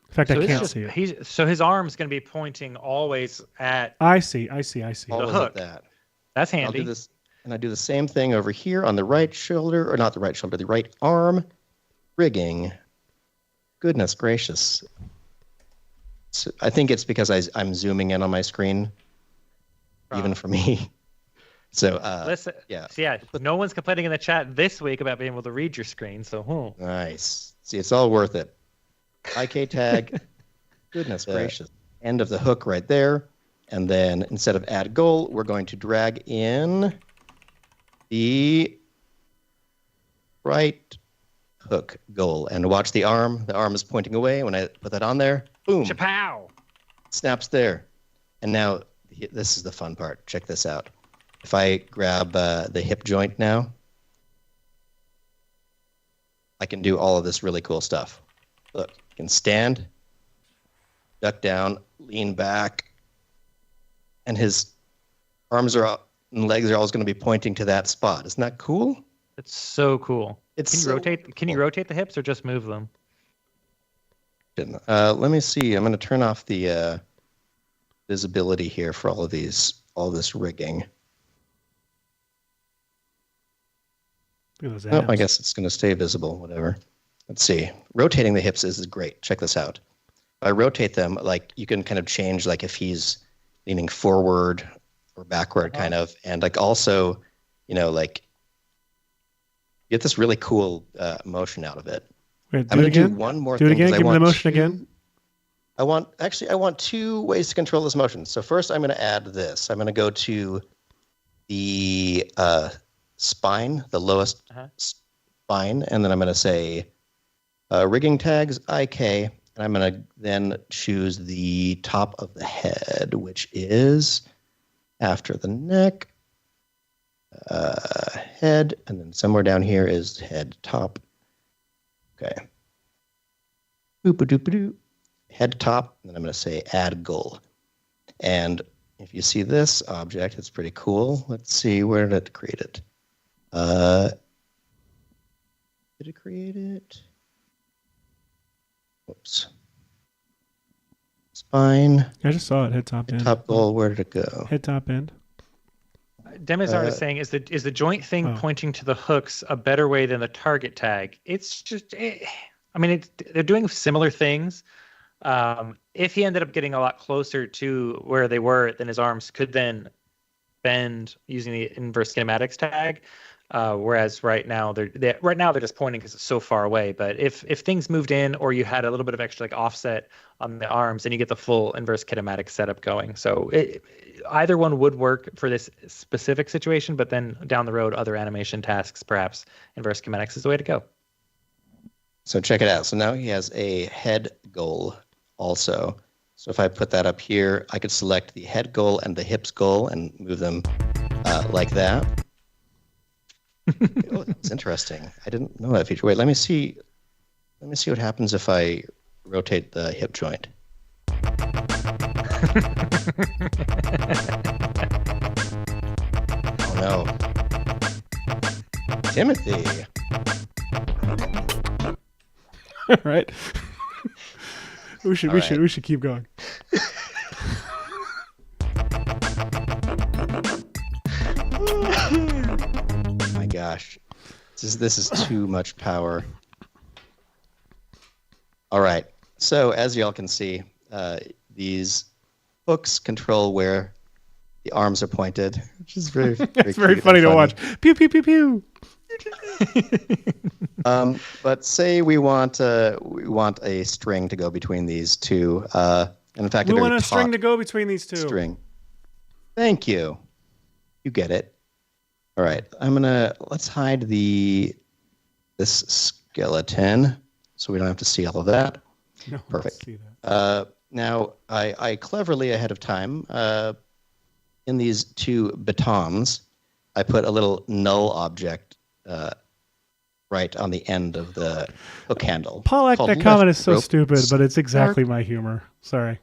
In fact, I can't see it. So his arm's going to be pointing always at. I see. Always hook. at that. That's I'll handy. do this, and I do the same thing over here on the right shoulder, or not the right shoulder, the right arm, rigging. Goodness gracious. So I think it's because I'm zooming in on my screen, even for me. So, Listen, yeah. So yeah, no one's complaining in the chat this week about being able to read your screen. So, Nice. See, it's all worth it. IK tag. Goodness gracious. End of the hook right there. And then instead of add goal, we're going to drag in the right hook goal. And watch the arm. The arm is pointing away. When I put that on there, boom. Chapow! Snaps there. And now this is the fun part. Check this out. If I grab the hip joint now, I can do all of this really cool stuff. Look, I can stand, duck down, lean back, and his arms and legs are always going to be pointing to that spot. Isn't that cool? It's so cool. It's Can you so rotate? Can you cool. rotate the hips or just move them? Let me see. I'm going to turn off the visibility here for all this rigging. Look at those Oh, I abs. guess it's going to stay visible, whatever. Let's see. Rotating the hips is great. Check this out. I rotate them, like you can kind of change like if he's leaning forward or backward kind of, and like also, like get this really cool motion out of it. Wait, I'm going to do one more thing. Do it again. Give me the motion again. I want two ways to control this motion. So first I'm going to add this. I'm going to go to the spine, the lowest spine, and then I'm going to say rigging tags IK, and I'm going to then choose the top of the head, which is after the neck, head, and then somewhere down here is head top. Okay. Boop-a-doop-a-doo. Head top, and then I'm going to say add goal. And if you see this object, it's pretty cool. Let's see, where did it create it? Did it create it? Whoops. Spine. I just saw it. Head top end. Top goal. Where did it go? Head top end. Demazar is saying, is the joint thing pointing to the hooks a better way than the target tag? It's just, they're doing similar things. If he ended up getting a lot closer to where they were, then his arms could then bend using the inverse kinematics tag. Whereas right now they're just pointing because it's so far away. But if things moved in, or you had a little bit of extra like offset on the arms, then you get the full inverse kinematics setup going. So either one would work for this specific situation. But then down the road, other animation tasks, perhaps inverse kinematics is the way to go. So check it out. So now he has a head goal also. So if I put that up here, I could select the head goal and the hips goal and move them like that. Oh, that's interesting. I didn't know that feature. Wait, let me see what happens if I rotate the hip joint. Oh no. Timothy. All right. We should keep going. My gosh, this is too much power. All right, so as y'all can see, these hooks control where the arms are pointed, which is very it's very funny to watch. Pew pew pew pew. But say we want a string to go between these two, and in fact, we want a string to go between these two. String. Thank you. You get it. All right, let's hide this skeleton so we don't have to see all of that. No, perfect. See that. Now I cleverly ahead of time in these two batons, I put a little null object right on the end of the hook handle. Paul, that comment is so stupid, but it's exactly my humor. Sorry,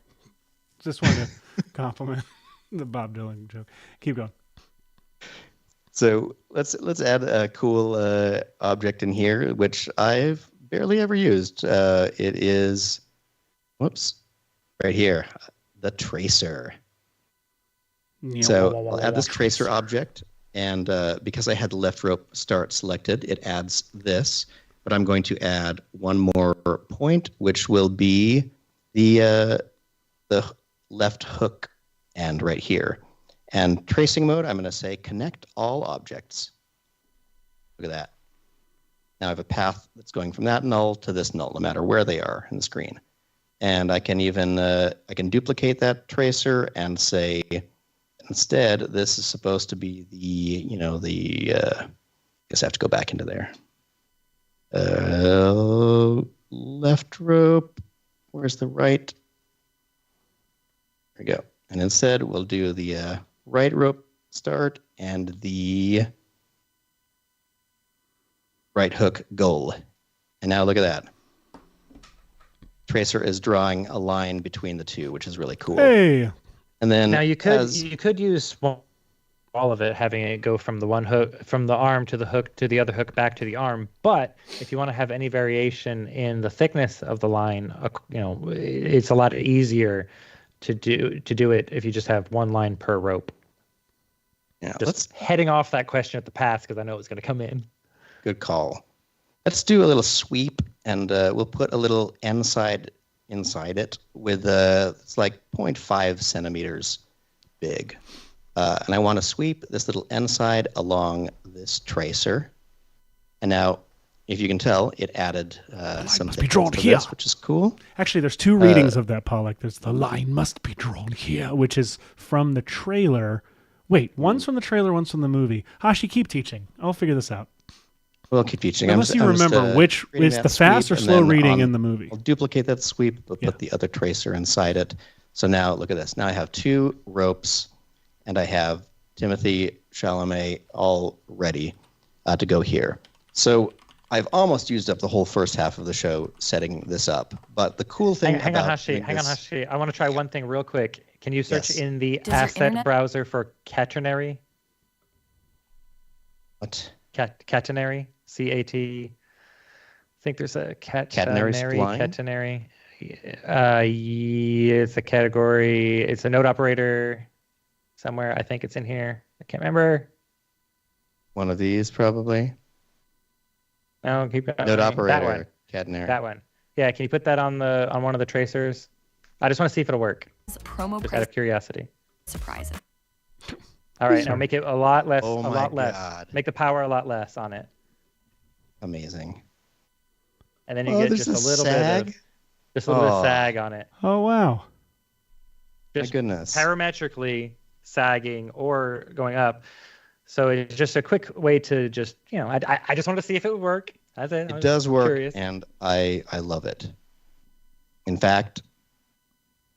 just wanted to compliment the Bob Dylan joke. Keep going. So let's add a cool object in here, which I've barely ever used. It is, right here, the tracer. So I'll add this tracer object, and because I had the left rope start selected, it adds this. But I'm going to add one more point, which will be the left hook end right here. And tracing mode, I'm going to say connect all objects. Look at that. Now I have a path that's going from that null to this null, no matter where they are in the screen. And I can even I can duplicate that tracer and say instead this is supposed to be the I guess I have to go back into there. Left rope. Where's the right? There we go. And instead we'll do the right rope start and the right hook goal. And now look at that. Tracer is drawing a line between the two, which is really cool. Hey. And then now you could use all of it, having it go from the one hook, from the arm to the hook to the other hook back to the arm. But if you want to have any variation in the thickness of the line, it's a lot easier to do it if you just have one line per rope. Yeah, just heading off that question at the pass because I know it's going to come in. Good call. Let's do a little sweep, and we'll put a little end side inside it with it's like 0.5 centimeters big. And I want to sweep this little end side along this tracer. And now, if you can tell, it added some must be drawn to here. this, which is cool. Actually, there's two readings of that, Pollock. There's the line must be drawn here, which is from the trailer. Wait, one's from the trailer, one's from the movie. Hashi, keep teaching. I'll figure this out. We'll keep teaching. Unless you remember which is the fast or slow reading in the movie. I'll duplicate that sweep, but put the other tracer inside it. So now, look at this. Now I have 2 ropes, and I have Timothy Chalamet all ready to go here. So I've almost used up the whole first half of the show setting this up. But the cool thing hang on, Hashi. I want to try one thing real quick. Can you search in the asset browser for catenary? What? Catenary? C-A-T. I think there's a catenary. It's a category. It's a node operator somewhere. I think it's in here. I can't remember. One of these, probably. No, keep going. Node operator. That one. Catenary. That one. Yeah, can you put that on one of the tracers? I just want to see if it'll work. Promo just out of curiosity. Surprise. All right, now make it a lot less. Oh a my lot less. God. Make the power a lot less on it. Amazing. And then you get just a little bit of sag on it. Oh, wow. Just my goodness. Parametrically sagging or going up. So it's just a quick way to just, I just wanted to see if it would work. That's it. It does work, curious. and I love it. In fact,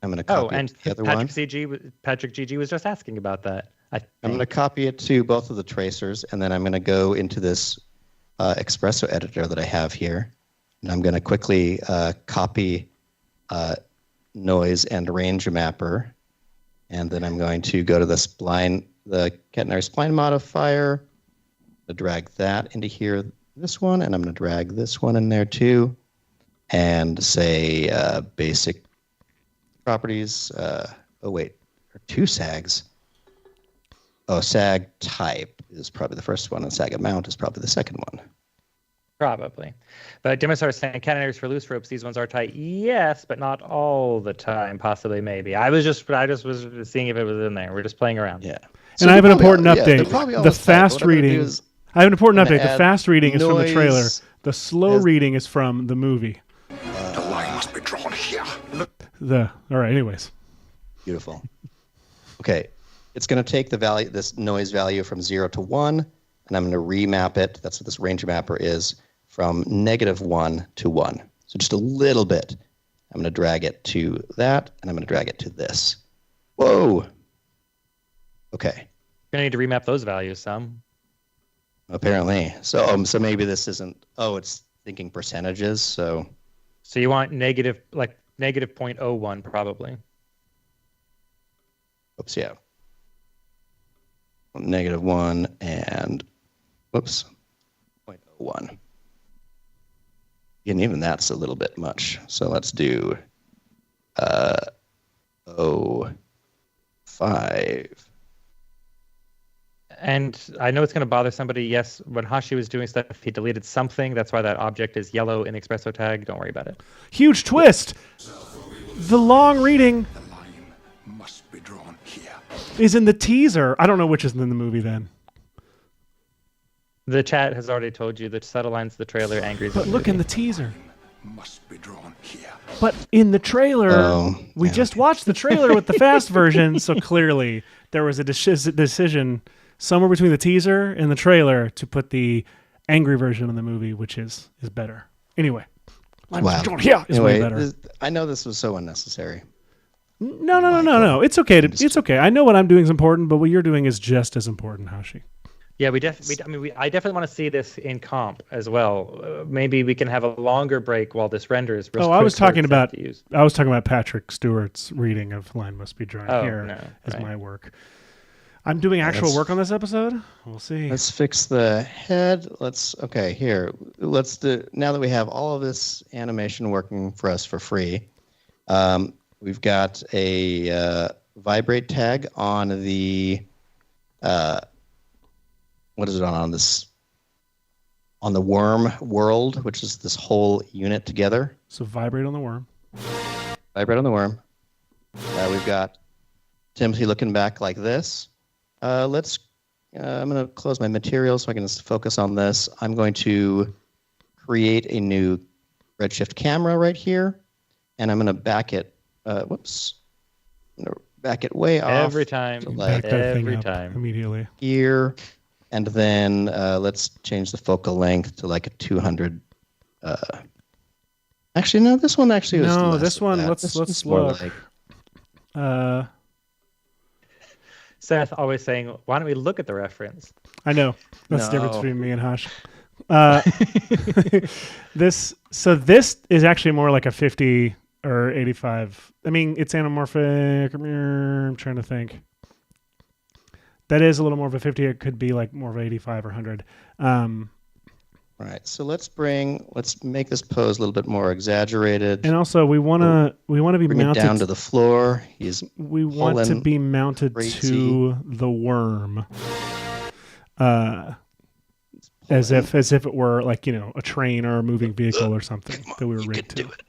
I'm going to copy the other one. Patrick GG was just asking about that. I'm going to copy it to both of the tracers, and then I'm going to go into this espresso editor that I have here, and I'm going to quickly copy noise and range mapper, and then I'm going to go to the catenary spline modifier, to drag that into here, this one, and I'm going to drag this one in there too, and say basic properties. Oh wait, there are 2 sags. Oh, sag type is probably the first one, and sag amount is probably the second one. Probably. But Demon's are saying catenaries for loose ropes, these ones are tight. Yes, but not all the time, possibly, maybe. I just was seeing if it was in there. We're just playing around. Yeah. And I have an important update. The fast reading. I have an important update. The fast reading is from the trailer. The slow reading is from the movie. The line must be drawn here. All right, anyways. Beautiful. Okay. It's going to take the value, this noise value from 0 to 1, and I'm going to remap it. That's what this range mapper is, from -1 to 1. So just a little bit. I'm going to drag it to that, and I'm going to drag it to this. Whoa. Okay. You're going to need to remap those values some. Apparently. So maybe this isn't, it's thinking percentages, so. So you want negative 0.01 probably. Oops, yeah. -1 and, 0.01. And even that's a little bit much. So let's do 0.05. And I know it's going to bother somebody. Yes, when Hashi was doing stuff, he deleted something. That's why that object is yellow in the espresso tag. Don't worry about it. Huge twist. The long reading Must be drawn here. is in the teaser. I don't know which is in the movie then. The chat has already told you the subtle lines of the trailer, angry. But look in the teaser. Must be drawn here. But in the trailer, we just watched the trailer with the fast version, so clearly there was a decision somewhere between the teaser and the trailer to put the angry version in the movie, which is better. Anyway, Wow. Yeah, is way Anyway, better. I know this was so unnecessary. No. It's okay. It's okay. I know what I'm doing is important, but what you're doing is just as important, Hashi. Yeah, I definitely want to see this in comp as well. Maybe we can have a longer break while this renders. I was talking about Patrick Stewart's reading of "Line Must Be Drawn Here" as my work. I'm doing actual work on this episode. We'll see. Let's fix the head. Let's do, now that we have all of this animation working for us for free, we've got a vibrate tag on the, what is it on this? On the worm world, which is this whole unit together. So vibrate on the worm. Vibrate on the worm. We've got Timothy looking back like this. I'm going to close my material so I can just focus on this. I'm going to create a new Redshift camera right here, and I'm going to back it. Whoops. I'm going to back it way off. Every time. Back that thing Every up time. immediately. Here. And then let's change the focal length to like a 200. Actually, no, this one actually was No, less this than one, that. let's This one's look. like- Seth always saying, why don't we look at the reference? I know. That's the difference No. between me and Hash. This is actually more like a 50 or 85. I mean, it's anamorphic. I'm trying to think. That is a little more of a 50. It could be like more of 85 or 100. All right, so let's make this pose a little bit more exaggerated. And also, we want to be Bring mounted it down to the floor. We want to pulling be mounted crazy. to the worm, as if it were like a train or a moving vehicle or something that we were rigged to. Do it.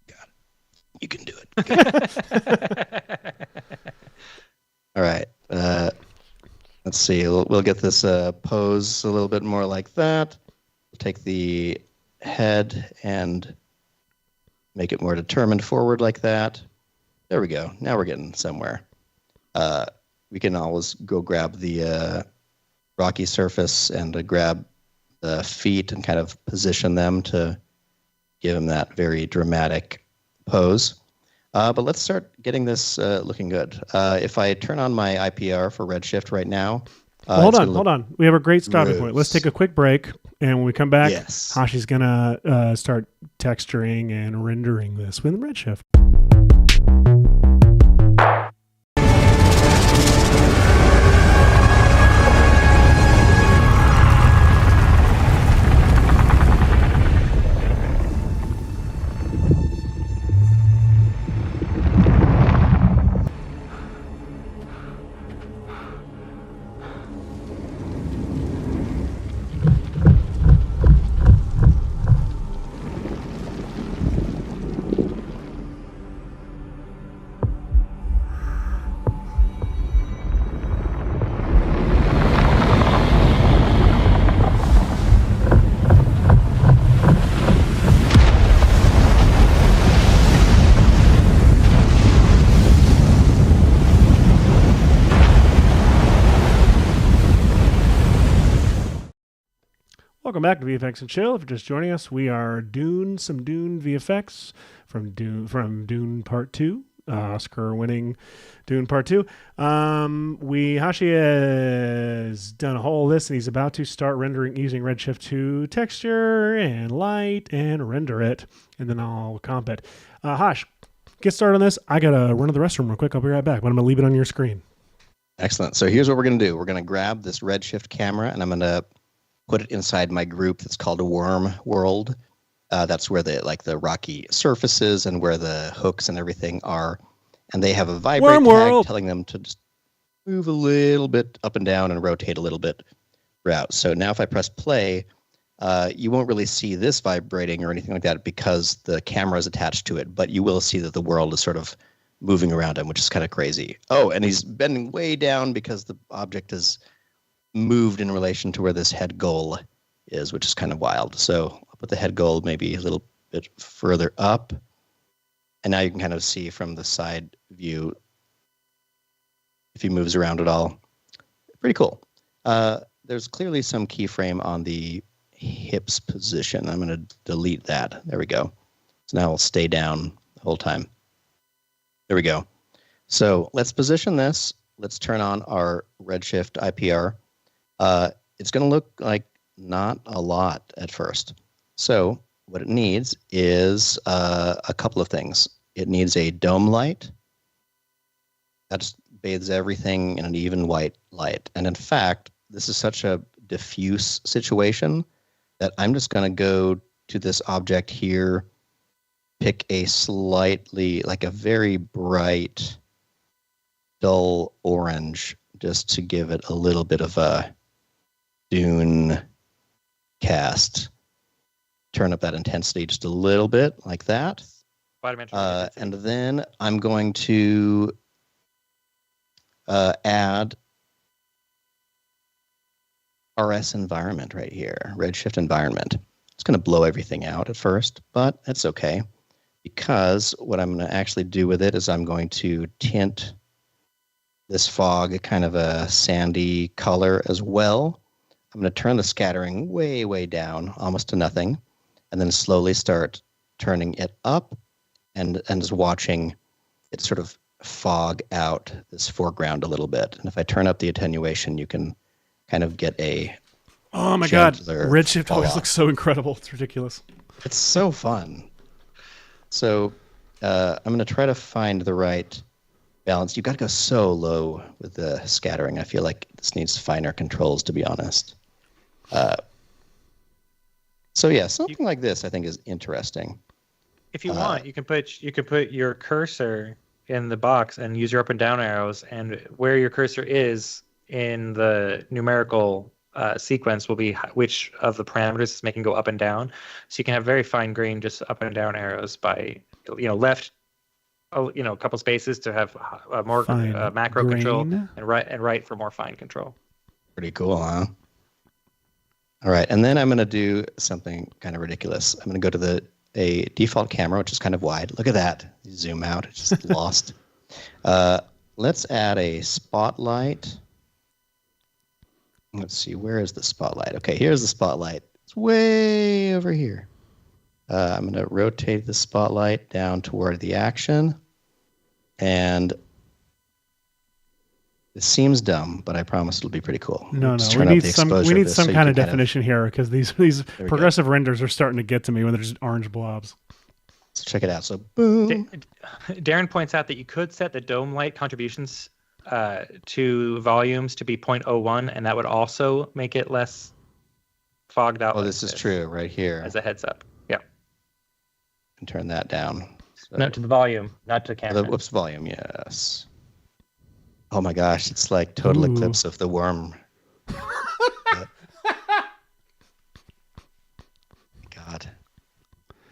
Got it. You can do it. All right. Let's see. We'll get this pose a little bit more like that. We'll take the head and make it more determined forward like that. There we go. Now we're getting somewhere. We can always go grab the rocky surface and grab the feet and kind of position them to give them that very dramatic pose. But let's start getting this looking good. If I turn on my IPR for Redshift right now. Hold on. We have a great stopping point. Let's take a quick break. And when we come back, Yes. Hashi's going to start texturing and rendering this with Redshift. Welcome back to VFX and Chill. If you're just joining us, we are Dune VFX from Dune Part 2, Oscar-winning Dune Part 2. Hashi has done a whole list, and he's about to start rendering using Redshift to texture and light and render it, and then I'll comp it. Hash, get started on this. I got to run to the restroom real quick. I'll be right back, but I'm going to leave it on your screen. Excellent. So here's what we're going to do. We're going to grab this Redshift camera, and I'm going to put it inside my group that's called a worm world. That's where the rocky surfaces and where the hooks and everything are. And they have a vibrate Worm tag world. telling them to just move a little bit up and down and rotate a little bit throughout. So now if I press play, you won't really see this vibrating or anything like that because the camera is attached to it, but you will see that the world is sort of moving around him, which is kind of crazy. Oh, and he's bending way down because the object is moved in relation to where this head goal is, which is kind of wild. So I'll put the head goal maybe a little bit further up. And now you can kind of see from the side view if he moves around at all. Pretty cool. There's clearly some keyframe on the hips position. I'm going to delete that. There we go. So now it'll stay down the whole time. There we go. So let's position this. Let's turn on our Redshift IPR. It's going to look like not a lot at first. So what it needs is a couple of things. It needs a dome light. That just bathes everything in an even white light. And in fact, this is such a diffuse situation that I'm just going to go to this object here, pick a slightly, like a very bright, dull orange, just to give it a little bit of a Dune cast. Turn up that intensity just a little bit, like that. And then I'm going to add RS environment right here, Redshift environment. It's going to blow everything out at first, but that's okay, because what I'm going to actually do with it is I'm going to tint this fog kind of a sandy color as well. I'm going to turn the scattering way, way down, almost to nothing, and then slowly start turning it up and just watching it sort of fog out this foreground a little bit. And if I turn up the attenuation, you can kind of get a oh my god, Redshift always looks so incredible. It's ridiculous. It's so fun. So I'm going to try to find the right balance. You've got to go so low with the scattering. I feel like this needs finer controls, to be honest. So yeah, something like this I think is interesting. If you want, you can put your cursor in the box and use your up and down arrows, and where your cursor is in the numerical sequence will be which of the parameters it's making go up and down. So you can have very fine grain, just up and down arrows by, left, a couple spaces to have more macro grain control, and right for more fine control. Pretty cool, huh? All right, and then I'm going to do something kind of ridiculous. I'm going to go to a default camera, which is kind of wide. Look at that. You zoom out, it's just lost. Let's add a spotlight. Let's see, where is the spotlight? Okay, here's the spotlight. It's way over here. I'm going to rotate the spotlight down toward the action. And it seems dumb, but I promise it'll be pretty cool. No, we need some kind of definition here, because these progressive renders are starting to get to me when they're just orange blobs. Let's check it out. So boom. Darren points out that you could set the dome light contributions to volumes to be 0.01, and that would also make it less fogged out. Oh, this is true right here. As a heads up. Yeah. And turn that down. So, no, to the volume, not to camera. Whoops, volume, yes. Oh my gosh, it's like total eclipse of the worm. God.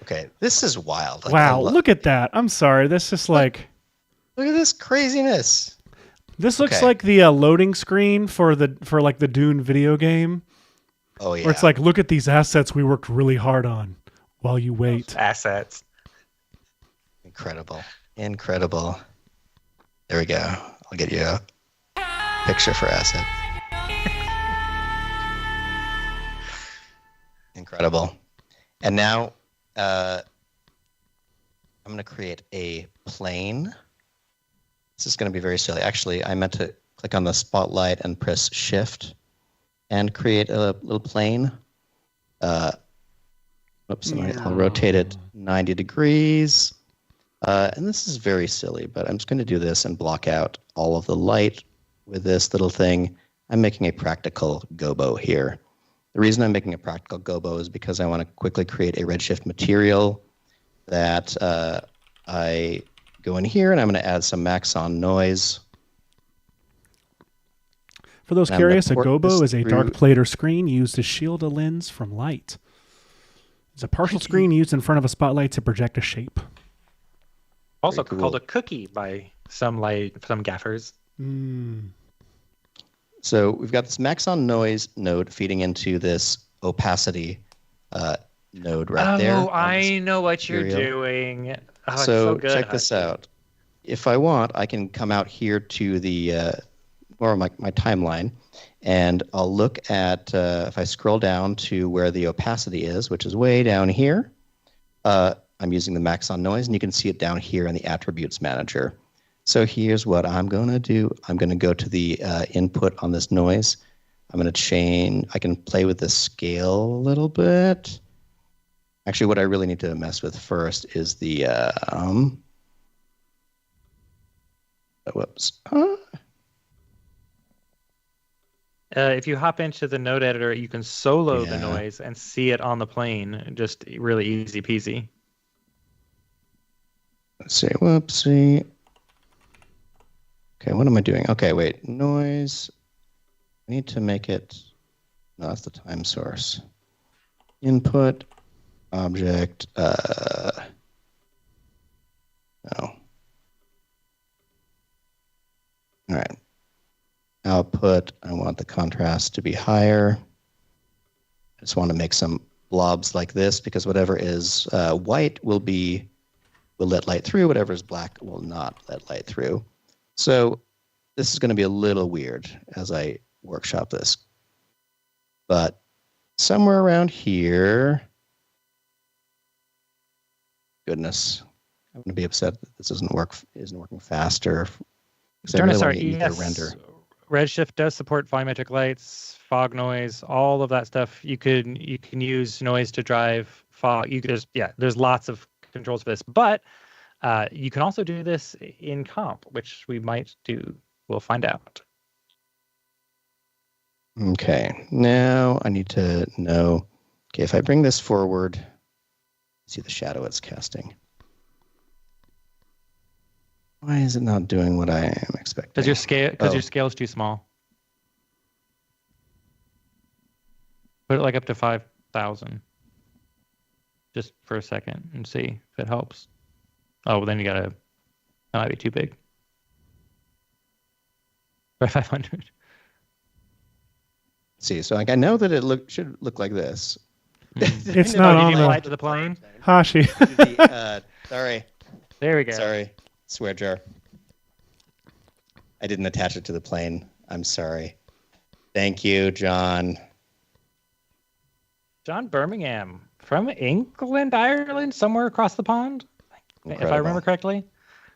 Okay, this is wild. Like, wow, look at that. I'm sorry. This is like... Look at this craziness. This looks like the loading screen for the Dune video game. Oh, yeah. Where it's like, look at these assets we worked really hard on while you wait. Assets. Incredible. Incredible. There we go. I'll get you a picture for assets. Incredible. And now I'm going to create a plane. This is going to be very silly. Actually, I meant to click on the spotlight and press Shift and create a little plane. Oops, I'll rotate it 90 degrees. And this is very silly, but I'm just going to do this and block out all of the light with this little thing. I'm making a practical gobo here. The reason I'm making a practical gobo is because I want to quickly create a Redshift material that I go in here, and I'm going to add some Maxon noise. For those curious, a gobo is a dark plate or screen used to shield a lens from light. It's a partial screen used in front of a spotlight to project a shape. Also called a cookie by some gaffers. So we've got this Maxon noise node feeding into this opacity node right there. Oh, I know what you're doing. Oh, so good, check this out. If I want, I can come out here to the or my timeline, and I'll look at if I scroll down to where the opacity is, which is way down here. I'm using the Maxon noise, and you can see it down here in the attributes manager. So here's what I'm going to do. I'm going to go to the input on this noise. I'm going to change. I can play with the scale a little bit. Actually, what I really need to mess with first is the whoops. If you hop into the node editor, you can solo the noise and see it on the plane. Just really easy peasy. Let's see. Whoopsie. Okay, what am I doing? Okay, wait. Noise. I need to make it. No, that's the time source. Input. Object. output, I want the contrast to be higher. I just want to make some blobs like this because whatever is white will let light through. Whatever is black will not let light through. So this is going to be a little weird as I workshop this. But somewhere around here, goodness, I'm going to be upset that this isn't working faster. Turn to start. Yes. Render. Redshift does support volumetric lights, fog noise, all of that stuff. You can use noise to drive fog. There's lots of controls for this, but you can also do this in comp, which we might do. We'll find out. Okay, now I need to know. Okay, if I bring this forward, see the shadow it's casting. Why is it not doing what I am expecting? Because your scale is too small. Put it like up to 5,000. Just for a second and see if it helps. Oh, well, then that might be too big. Try 500. See, so I know that it should look like this. It's not on the light to the plane. Hashi. Sorry. There we go. Sorry. Swear jar. I didn't attach it to the plane. I'm sorry. Thank you, John. John Birmingham from England, Ireland, somewhere across the pond. Incredible. If I remember correctly.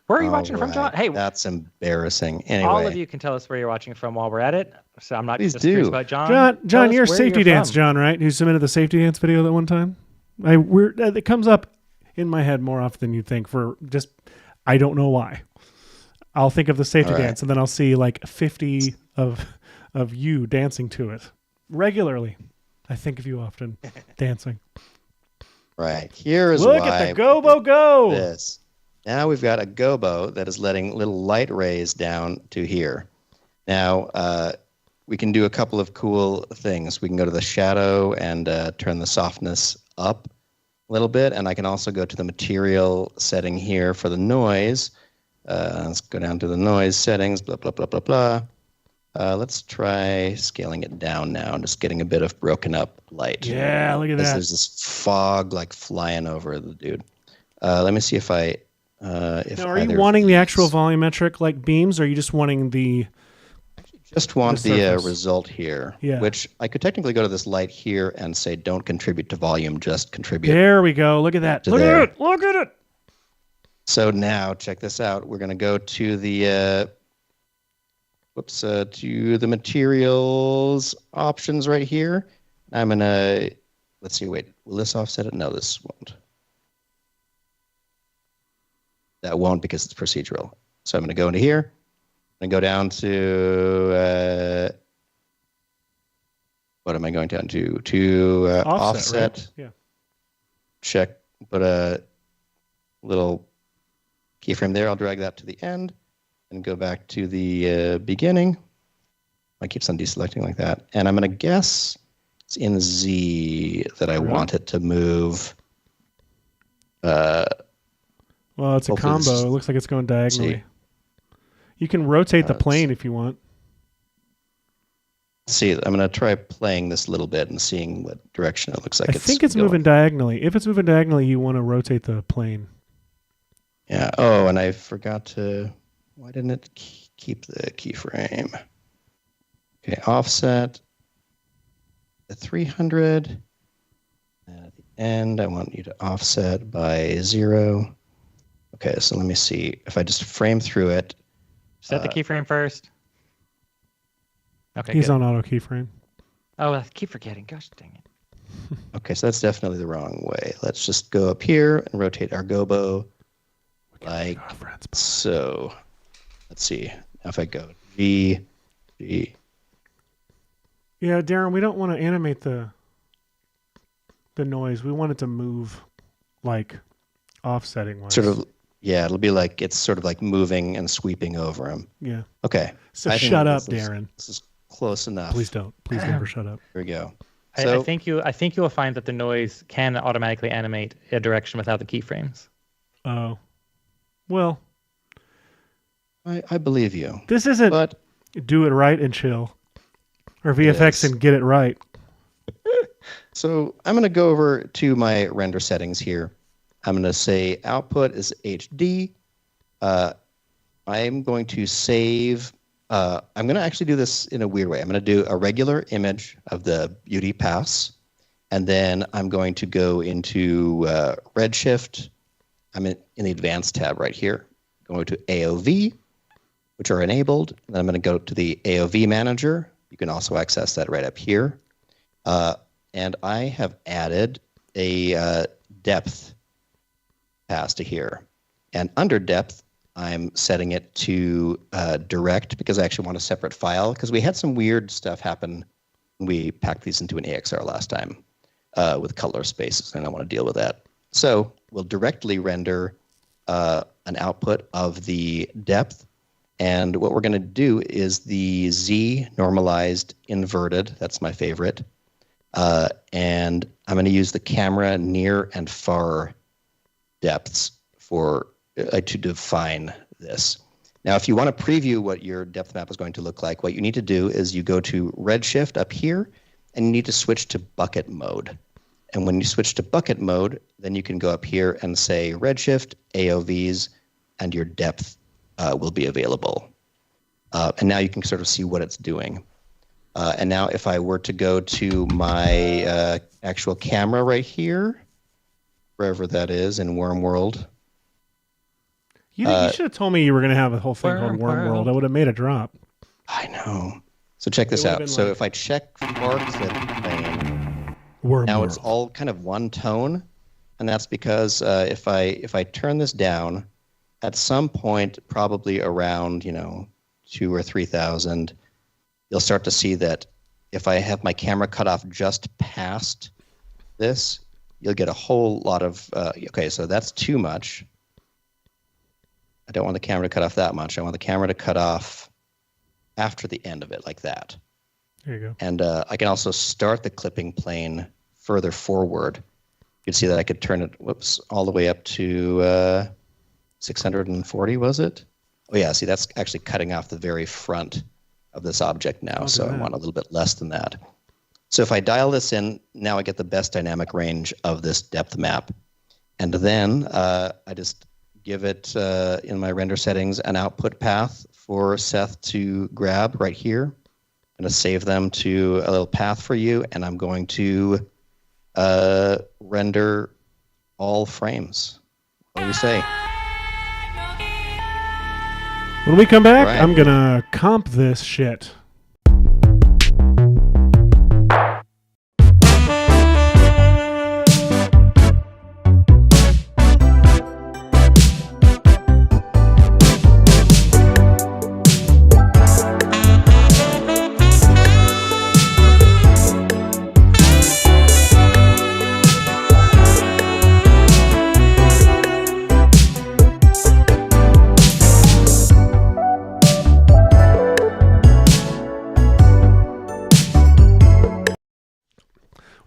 Where are you watching from, John? Hey, that's embarrassing. Anyway, all of you can tell us where you're watching from while we're at it. So I'm not Please just curious do. about John. John, you're Safety Dance, John, right? Who submitted the Safety Dance video that one time? It comes up in my head more often than you think. I don't know why. I'll think of the Safety Dance, and then I'll see like 50 of you dancing to it regularly. I think of you often dancing. Right. Here is Look why at the gobo go. This. Now we've got a gobo that is letting little light rays down to here. Now we can do a couple of cool things. We can go to the shadow and turn the softness up a little bit, and I can also go to the material setting here for the noise. Let's go down to the noise settings, blah, blah, blah, blah, blah. Let's try scaling it down now, just getting a bit of broken up light. Yeah, look at that. There's this fog like flying over the dude. Let me see if I... now, are you wanting the actual volumetric like beams, or are you just wanting the... Just want the result here, yeah. Which I could technically go to this light here and say, don't contribute to volume, just contribute. There we go. Look at that. Look at it. Look at it. So now, check this out. We're going to go to the to the materials options right here. I'm going to, let's see, wait, will this offset it? No, this won't. That won't because it's procedural. So I'm going to go into here. I'm going to go down to, what am I going down to? To offset. Right? Yeah. Check, put a little keyframe there. I'll drag that to the end and go back to the beginning. I keeps on deselecting like that. And I'm going to guess it's in Z that I want it to move. Well, it's a combo. It looks like it's going diagonally. You can rotate the plane if you want. See, I'm going to try playing this a little bit and seeing what direction it looks like. I think it's moving diagonally. If it's moving diagonally, you want to rotate the plane. Yeah. Oh, and I forgot to... Why didn't it keep the keyframe? Okay, offset. The 300. And at the end, I want you to offset by 0. Okay, so let me see. If I just frame through it... Set the keyframe first. Okay, he's good. on auto keyframe. Oh, I keep forgetting. Gosh dang it. Okay, so that's definitely the wrong way. Let's just go up here and rotate our gobo like so. Let's see. Now if I go G. Yeah, Darren, we don't want to animate the noise. We want it to move like offsetting wise. Sort of. Yeah, it'll be like it's sort of like moving and sweeping over him. Yeah. Okay. So shut up, Darren. This is close enough. Please don't. Please never shut up. Here we go. So, I think you'll find that the noise can automatically animate a direction without the keyframes. Oh. Well, I believe you. This isn't. But Do it right and chill. Or VFX Yes. and get it right. So I'm going to go over to my render settings here. I'm going to say output is HD. I'm going to save. I'm going to actually do this in a weird way. I'm going to do a regular image of the beauty pass. And then I'm going to go into Redshift. I'm in the advanced tab right here. Going to AOV, which are enabled. Then I'm going to go to the AOV manager. You can also access that right up here. And I have added a depth pass to here. And under depth, I'm setting it to direct because I actually want a separate file because we had some weird stuff happen when we packed these into an AXR last time with color spaces, and I want to deal with that. So we'll directly render an output of the depth. And what we're going to do is the Z normalized inverted. That's my favorite. And I'm going to use the camera near and far depths for to define this. Now, if you want to preview what your depth map is going to look like, what you need to do is you go to Redshift up here, and you need to switch to bucket mode. And when you switch to bucket mode, then you can go up here and say Redshift, AOVs, and your depth will be available. And now you can sort of see what it's doing. And now if I were to go to my actual camera right here, wherever that is in Worm World. You should have told me you were going to have a whole thing called Worm World. I would have made a drop. I know. So check this out. So if I check marks that plane, now it's all kind of one tone. And that's because if I turn this down, at some point, probably around 2,000 or 3,000, you'll start to see that if I have my camera cut off just past this, you'll get a whole lot of, okay, so that's too much. I don't want the camera to cut off that much. I want the camera to cut off after the end of it, like that. There you go. And I can also start the clipping plane further forward. You can see that I could turn it, all the way up to 640, was it? Oh, yeah, see, that's actually cutting off the very front of this object now, so I want a little bit less than that. So if I dial this in, now I get the best dynamic range of this depth map. And then I just give it, in my render settings, an output path for Seth to grab right here. I'm going to save them to a little path for you, and I'm going to render all frames. What do you say? When we come back, Right. I'm going to comp this shit.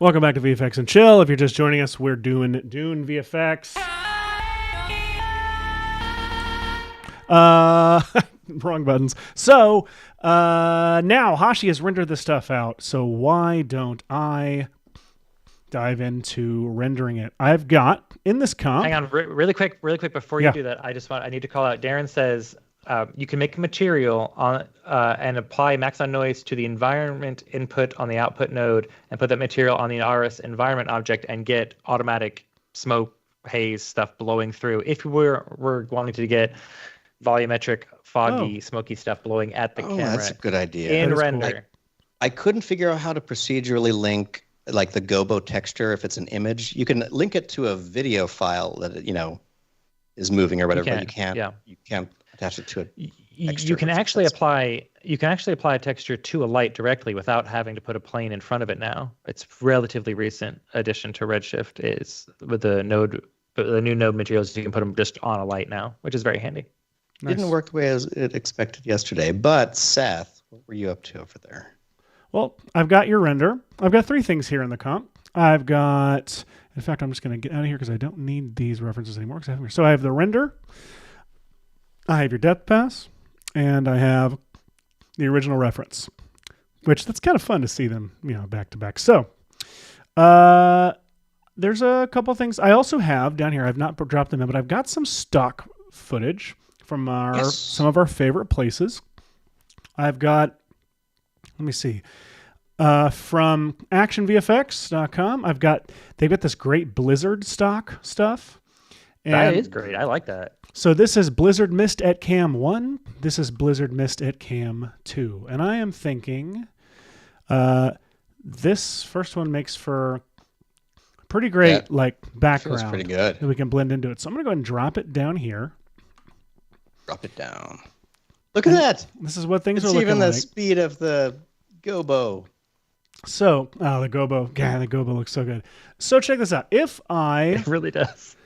Welcome back to VFX and Chill. If you're just joining us, we're doing Dune VFX. Wrong buttons. So, now Hashi has rendered this stuff out. So why don't I dive into rendering it? I've got, in this comp... Hang on, really quick before you do that, I need to call out, Darren says, you can make a material on and apply Maxon noise to the environment input on the output node and put that material on the RS environment object and get automatic smoke, haze stuff blowing through. If we're wanting to get volumetric, foggy, smoky stuff blowing at the camera. That's a good idea. In That is render. cool. I couldn't figure out how to procedurally link like the gobo texture if it's an image. You can link it to a video file that is moving or whatever. But you can't attach it to a texture. You can actually apply a texture to a light directly without having to put a plane in front of it now. It's relatively recent addition to Redshift is with the new node materials. You can put them just on a light now, which is very handy. Nice. Didn't work the way as it expected yesterday. But Seth, what were you up to over there? Well, I've got your render. I've got three things here in the comp. I've got, in fact, I'm just going to get out of here because I don't need these references anymore. So I have the render, I have your depth pass, and I have the original reference, which that's kind of fun to see them, back to back. So, there's a couple of things I also have down here. I've not dropped them in, but I've got some stock footage from some of our favorite places. I've got, let me see, from actionvfx.com. They've got this great Blizzard stock stuff. And that is great. I like that. So this is Blizzard Mist at Cam 1. This is Blizzard Mist at Cam 2. And I am thinking this first one makes for pretty great background. Feels pretty good. That we can blend into it. So I'm going to go ahead and drop it down here. Drop it down. Look at that. This is what things It's are looking even like. the speed of the gobo. So, the gobo. Yeah, the gobo looks so good. So check this out. If I... It really does.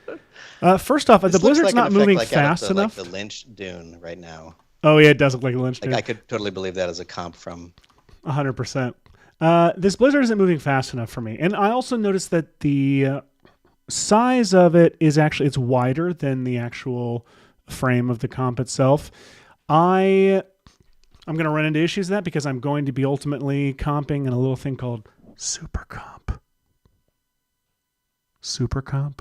First off, the This looks Blizzard's like an not effect moving like out of fast enough. Like the Lynch Dune right now. Oh, yeah, it does look like a Lynch Dune. I could totally believe that as a comp from... 100%. This Blizzard isn't moving fast enough for me. And I also noticed that the size of it is actually, it's wider than the actual frame of the comp itself. I'm going to run into issues with that because I'm going to be ultimately comping in a little thing called Supercomp. Supercomp.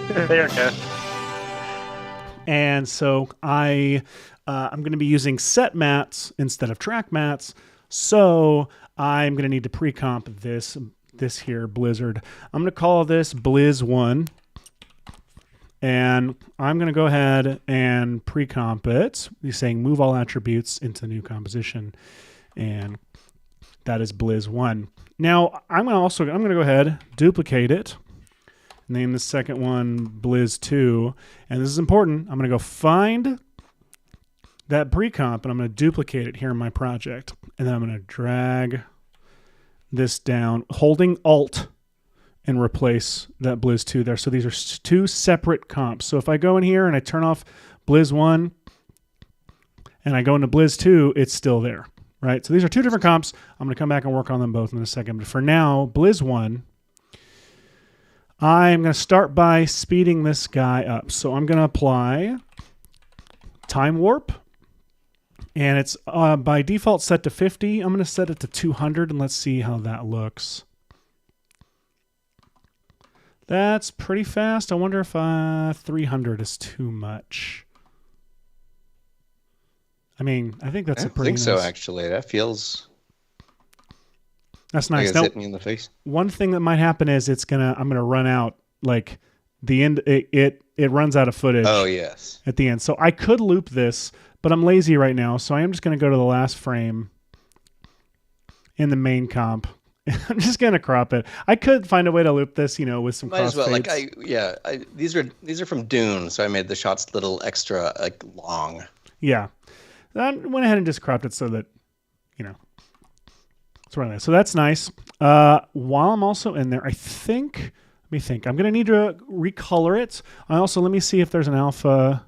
There you go. And so I'm going to be using set mats instead of track mats. So I'm going to need to pre-comp this here Blizzard. I'm going to call this Blizz 1. And I'm going to go ahead and pre-comp it. He's saying move all attributes into new composition. And that is Blizz 1. Now, I'm going to go ahead, duplicate it. Name the second one Blizz 2. And this is important. I'm going to go find that pre-comp and I'm going to duplicate it here in my project. And then I'm going to drag this down, holding Alt, and replace that Blizz 2 there. So these are two separate comps. So if I go in here and I turn off Blizz 1 and I go into Blizz 2, it's still there, right? So these are two different comps. I'm going to come back and work on them both in a second. But for now, Blizz 1, I'm going to start by speeding this guy up. So I'm going to apply Time Warp. And it's by default set to 50. I'm going to set it to 200 and let's see how that looks. That's pretty fast. I wonder if 300 is too much. I mean, I think that's a pretty nice... I think so, actually. That feels... That's like nice. it's Now, hitting me in the face. one thing that might happen is I'm gonna run out, like, the end, it runs out of footage. Oh, yes. At the end. So I could loop this, but I'm lazy right now, so I am just going to go to the last frame in the main comp. I'm just going to crop it. I could find a way to loop this, with some Might as well. crossfades. These are from Dune, so I made the shots a little extra long. Yeah. I went ahead and just cropped it so that, it's running. So that's nice. While I'm also in there, let me think. I'm going to need to recolor it. Let me see if there's an alpha.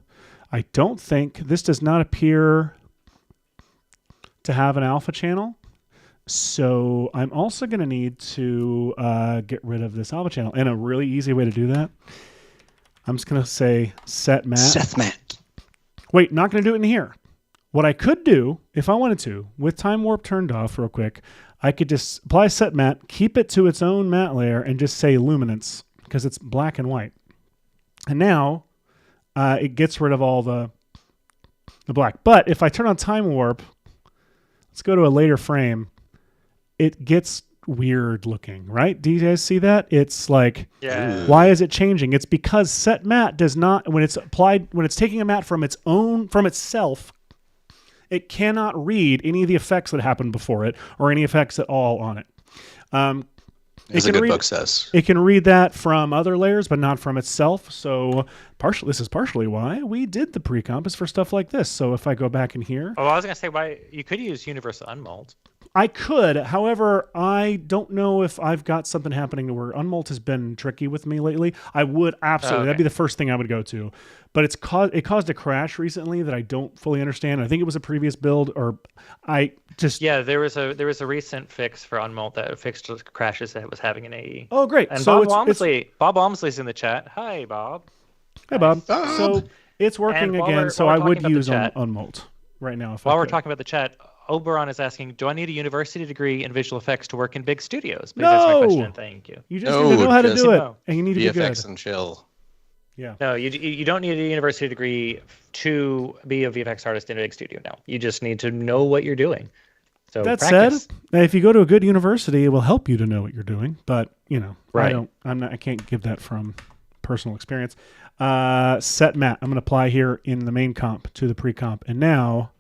I don't think. This does not appear to have an alpha channel. So I'm also going to need to get rid of this alpha channel. And a really easy way to do that, I'm just going to say set mat. Seth Matt. Wait, not going to do it in here. What I could do, if I wanted to, with Time Warp turned off real quick, I could just apply set mat, keep it to its own matte layer, and just say luminance, because it's black and white. And now it gets rid of all the black. But if I turn on Time Warp, let's go to a later frame, it gets weird looking, right? Do you guys see that? It's like, Yeah. why is it changing? It's because set mat does not, when it's taking a mat from itself, it cannot read any of the effects that happened before it or any effects at all on it. As a good book says. It can read that from other layers, but not from itself. So this is partially why we did the pre-comp is for stuff like this. So if I go back in here. Oh, I was going to say, why you could use Universal Unmold. I could. However, I don't know if I've got something happening to where Unmold has been tricky with me lately. I would absolutely. Okay. That'd be the first thing I would go to. But it caused a crash recently that I don't fully understand. I think it was a previous build, or I just there was a recent fix for Unmold that fixed the crashes that it was having in AE. Oh, great! And so Bob Walmsley's in the chat. Hi, Bob. Hey, Bob. So it's working And while again. we're So I would talking about the use chat- Unmold right now. While we're talking about the chat, Oberon is asking, do I need a university degree in visual effects to work in big studios? Please answer my question, and thank you. You just need to know how to do it, no. and you need to be good. VFX and chill. Yeah. No, you don't need a university degree to be a VFX artist in a big studio. No, you just need to know what you're doing. So that practice. said, if you go to a good university, it will help you to know what you're doing. But Right. I can't give that from personal experience. Set matte. I'm going to apply here in the main comp to the pre-comp, and now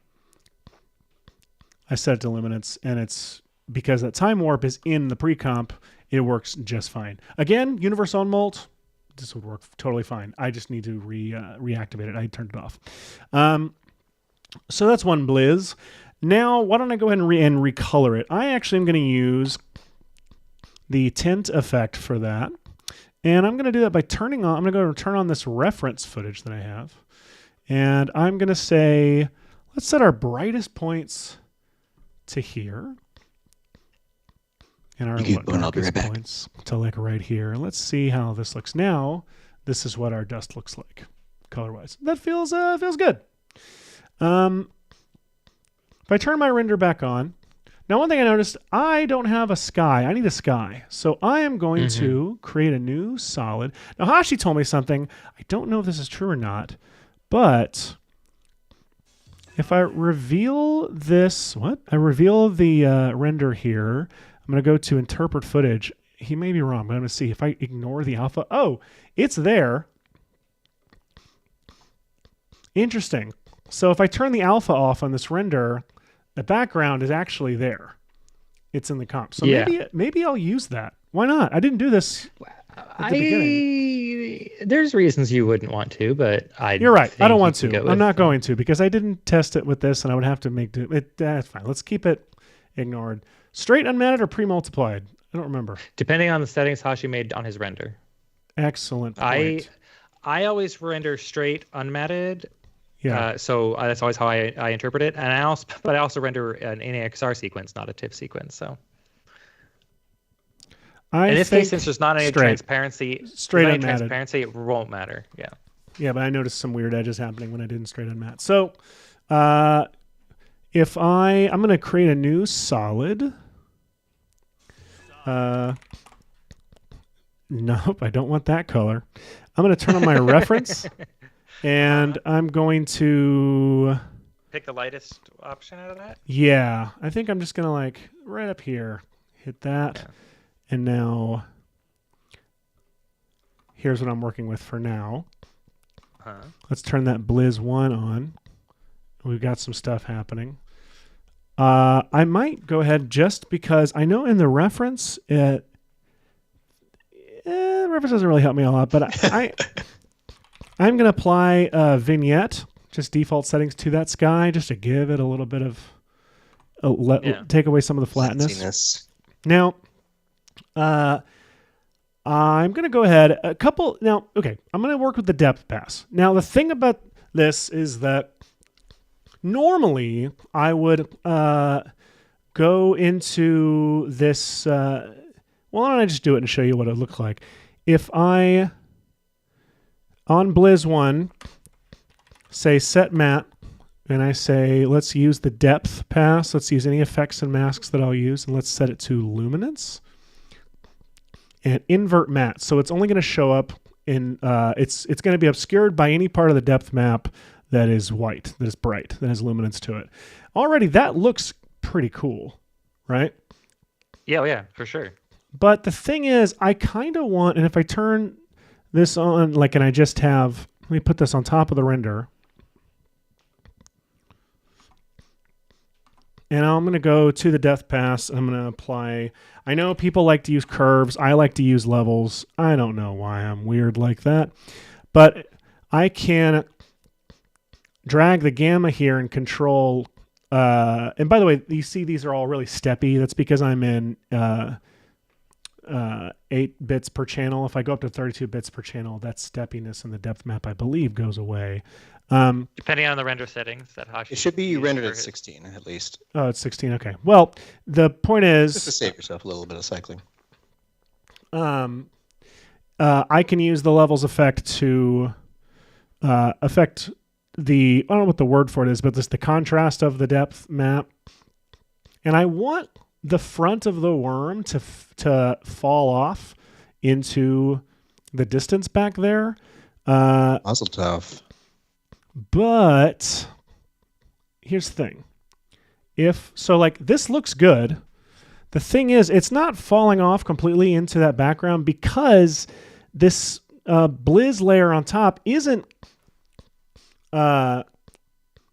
I set it to luminance, and it's because that time warp is in the pre-comp. It works just fine. Again, universe on molt. This would work totally fine. I just need to reactivate it. I turned it off. So that's one blizz. Now, why don't I go ahead and recolor it? I actually am going to use the tint effect for that. And I'm going to do that by turning on, I'm going to go and turn on this reference footage that I have. And I'm going to say, let's set our brightest points to here. And our darkest points to like right here. Let's see how this looks now. This is what our dust looks like, color-wise. That feels good. If I turn my render back on, now one thing I noticed, I don't have a sky. I need a sky. So I am going to create a new solid. Now Hashi told me something. I don't know if this is true or not, but if I reveal this, I reveal the render here. I'm going to go to interpret footage. He may be wrong, but I'm going to see if I ignore the alpha. Oh, it's there. Interesting. So if I turn the alpha off on this render, the background is actually there. It's in the comp. So maybe I'll use that. Why not? I didn't do this at the beginning. There's reasons you wouldn't want to, but You're right. I don't want to. I'm not going to because I didn't test it with this, and I would have to make it. That's fine. Let's keep it ignored. Straight unmatted or pre-multiplied? I don't remember. Depending on the settings Hashi made on his render. Excellent point. I always render straight unmatted. Yeah. So that's always how I interpret it, and I also render an NAXR sequence, not a TIFF sequence. So. In this case, since there's not any transparency, it won't matter. Yeah. Yeah, but I noticed some weird edges happening when I did straight unmat. So, if I'm going to create a new solid. Nope, I don't want that color. I'm going to turn on my reference, and I'm going to pick the lightest option out of that. Yeah, I think I'm just going to right up here, hit that. Yeah. And now, here's what I'm working with for now. Let's turn that Blizz 1 on. We've got some stuff happening. I might go ahead just because I know in the reference, the reference doesn't really help me a lot, but I'm going to apply a vignette, just default settings to that sky, just to give it a little bit of, take away some of the flatness. Now, I'm going to go ahead I'm going to work with the depth pass. Now, the thing about this is that normally I would go into this, why don't I just do it and show you what it looks like. If I, on Blizz 1, say set matte, and I say, let's use the depth pass, let's use any effects and masks that I'll use, and let's set it to luminance. And invert matte, so it's only going to show up in it's going to be obscured by any part of the depth map that is white, that is bright, that has luminance to it. Already, that looks pretty cool, right? Yeah, for sure. But the thing is, I kind of want, and if I turn this on, and I just have, let me put this on top of the render. And I'm going to go to the depth pass. I'm going to apply. I know people like to use curves. I like to use levels. I don't know why I'm weird like that. But I can drag the gamma here and control. And by the way, you see these are all really steppy. That's because I'm in 8 bits per channel. If I go up to 32 bits per channel, that steppiness in the depth map, I believe, goes away. Depending on the render settings that Hashi. It should be rendered at 16 at least. Oh, it's 16. Okay. Well, the point is just to save yourself a little bit of cycling. I can use the levels effect to affect I don't know what the word for it is, but just the contrast of the depth map. And I want the front of the worm to fall off into the distance back there. Mazel tov. But here's the thing. This looks good. The thing is, it's not falling off completely into that background because this Blizz layer on top isn't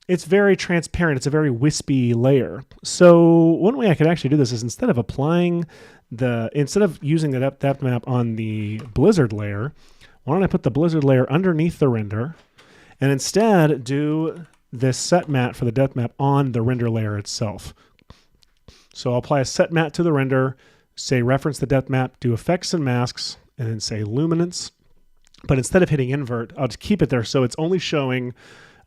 it's very transparent. It's a very wispy layer. So one way I could actually do this is instead of using the depth map on the Blizzard layer, why don't I put the Blizzard layer underneath the render and instead do this set matte for the depth map on the render layer itself. So I'll apply a set matte to the render, say reference the depth map, do effects and masks, and then say luminance. But instead of hitting invert, I'll just keep it there so it's only showing,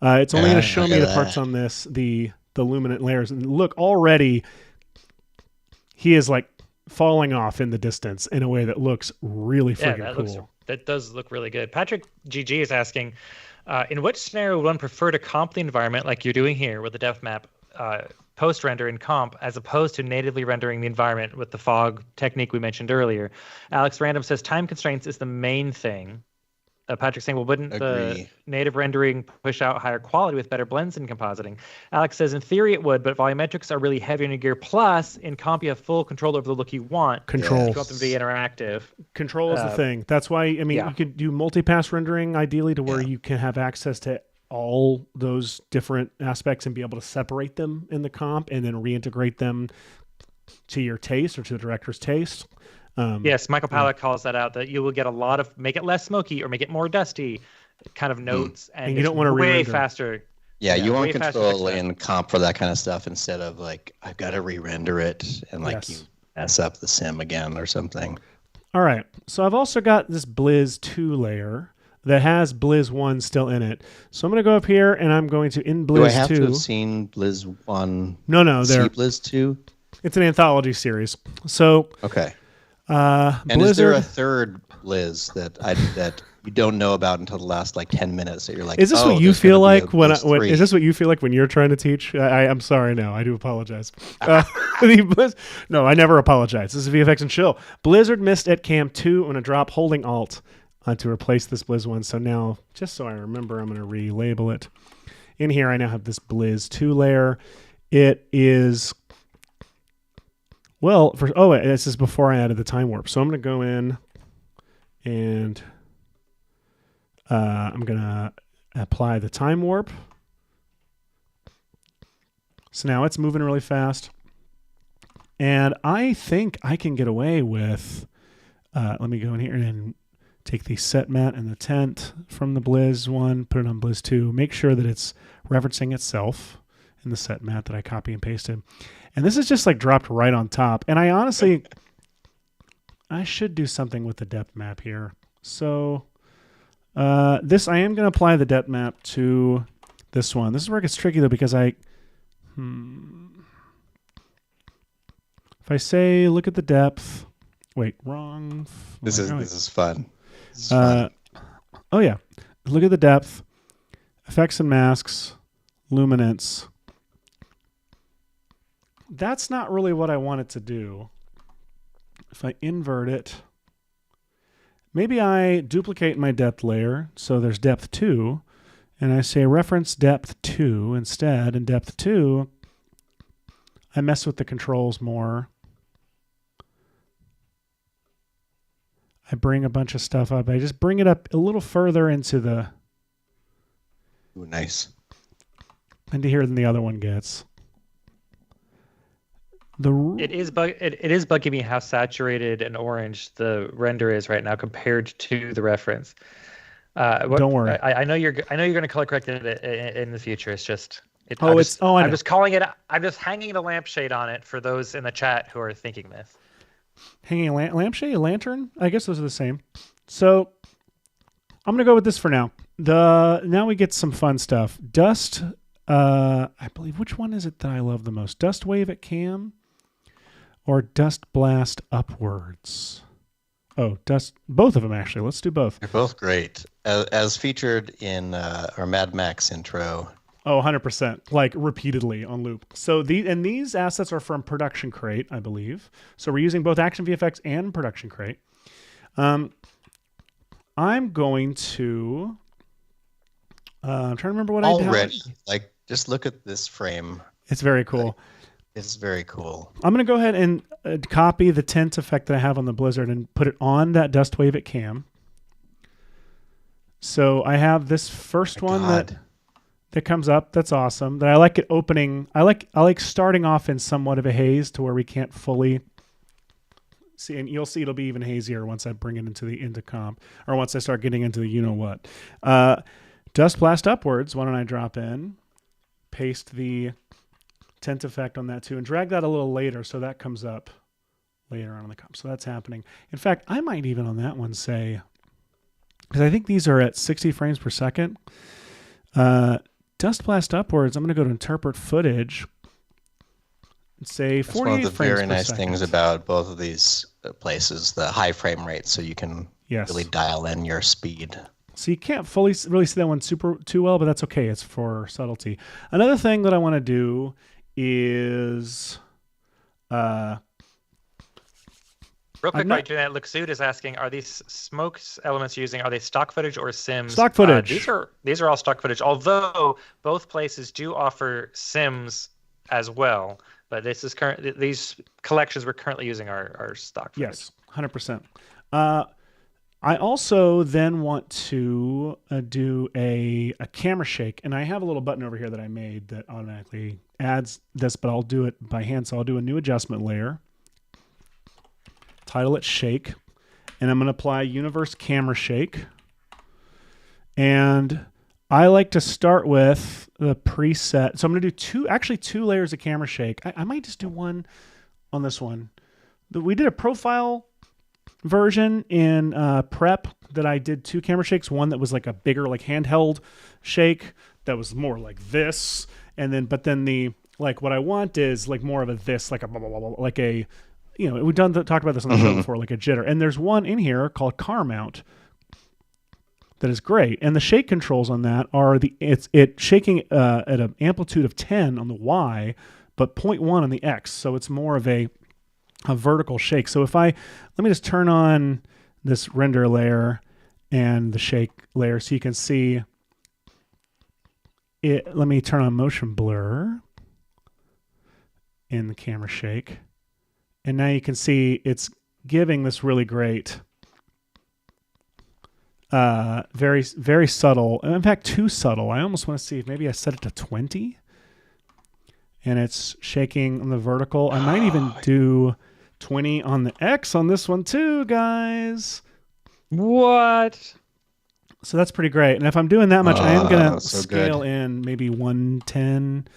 it's only going to show me the parts on this, the luminant layers. And look, already he is like falling off in the distance in a way that looks really freaking cool. That does look really good. Patrick GG is asking, in which scenario would one prefer to comp the environment like you're doing here with the depth map post-render in comp as opposed to natively rendering the environment with the fog technique we mentioned earlier? Alex Random says time constraints is the main thing. Patrick's saying, well, wouldn't the native rendering push out higher quality with better blends in compositing? Alex says, in theory it would, but volumetrics are really heavy on your gear. Plus, in comp, you have full control over the look you want. Control. You want them to be interactive. Control is the thing. That's why, you could do multi-pass rendering, ideally, to where you can have access to all those different aspects and be able to separate them in the comp and then reintegrate them to your taste or to the director's taste. Yes, Michael Pallett calls that out, that you will get a lot of make it less smoky or make it more dusty kind of notes. And you don't want to way re-render. Faster. Yeah, you want control in comp for that kind of stuff instead of like, I've got to re-render it and you mess up the sim again or something. All right. So I've also got this Blizz 2 layer that has Blizz 1 still in it. So I'm going to go up here and I'm going to in Blizz 2. Do I have to have seen Blizz 1? No. See Blizz 2? It's an anthology series. So okay. And Blizzard, is there a third Blizz that you don't know about until the last 10 minutes that you're like, is this what you feel like when is this what you feel like when you're trying to teach? I'm sorry, no, I do apologize. No, I never apologize. This is VFX and Chill. Blizzard missed at Cam 2. I'm going to drop holding Alt to replace this Blizz 1. So now, just so I remember, I'm going to relabel it. In here, I now have this Blizz 2 layer. It is... Well, this is before I added the time warp. So I'm going to go in and I'm going to apply the time warp. So now it's moving really fast. And I think I can get away with, let me go in here and take the set matte and the tent from the Blizz 1, put it on Blizz 2, make sure that it's referencing itself in the set matte that I copy and pasted. And this is just dropped right on top. And I honestly, I should do something with the depth map here. So I am going to apply the depth map to this one. This is where it gets tricky though, because if I say, look at the depth, wait, wrong. This is fun. Oh yeah. Look at the depth, effects and masks, luminance. That's not really what I want it to do. If I invert it, maybe I duplicate my depth layer. So there's depth 2, and I say reference depth 2 instead. In depth 2, I mess with the controls more. I bring a bunch of stuff up. I just bring it up a little further into the... Ooh, nice. Into here than the other one gets. It is bugging me how saturated and orange the render is right now compared to the reference. Don't worry. I know you're going to color correct it in the future. It's just I'm just calling it. I'm just hanging the lampshade on it for those in the chat who are thinking this. Hanging a lampshade, a lantern. I guess those are the same. So I'm gonna go with this for now. Now we get some fun stuff. Dust. I believe, which one is it that I love the most? Dust wave at cam or dust blast upwards? Oh, dust. Both of them actually. Let's do both. They're both great. as featured in our Mad Max intro. Oh, 100%, like repeatedly on loop. So these assets are from Production Crate, I believe. So we're using both Action VFX and Production Crate. I'm going to. I'm trying to remember what already. I did. Like, just look at this frame. It's very cool. Like, it's very cool. I'm going to go ahead and copy the tint effect that I have on the Blizzard and put it on that dustWFX cam. So I have this first one that comes up. That's awesome. That I like it opening. I like starting off in somewhat of a haze to where we can't fully see, and you'll see it'll be even hazier once I bring it into comp, or once I start getting into the what. Dust blast upwards. Why don't I drop in, paste the tint effect on that too, and drag that a little later so that comes up later on in the comp. So that's happening. In fact, I might even on that one say, because I think these are at 60 frames per second. Dust blast upwards. I'm going to go to interpret footage and say 48 frames per second. That's one of the very nice things about both of these places, the high frame rate, so you can really dial in your speed. So you can't really see that one too well, but that's okay. It's for subtlety. Another thing that I want to do is real quick, while you're doing that, Luxud is asking, are these smokes elements you're using, are they stock footage or sims? Stock footage. These are all stock footage, although both places do offer sims as well. But these collections we're currently using are stock footage. Yes, 100%. I also then want to do a camera shake, and I have a little button over here that I made that automatically adds this, but I'll do it by hand. So I'll do a new adjustment layer, title it Shake, and I'm going to apply Universe Camera Shake. And I like to start with the preset. So I'm going to do two layers of camera shake. I might just do one on this one. We did a profile version in prep that I did 2 camera shakes. One that was like a bigger, like handheld shake that was more like this, and then what I want is like more of a this, like a blah, blah, blah, blah, like a, we've talked about this on the show before, like a jitter. And there's one in here called car mount that is great, and the shake controls on that are it's shaking at an amplitude of 10 on the Y, but 0.1 on the X. So it's more of a vertical shake. So let me just turn on this render layer and the shake layer so you can see it. Let me turn on motion blur in the camera shake. And now you can see it's giving this really great, very, very subtle. In fact, too subtle. I almost want to see if maybe I set it to 20 and it's shaking on the vertical. I might even do 20 on the X on this one too, guys. What? So that's pretty great. And if I'm doing that much, I am going to scale in maybe 110.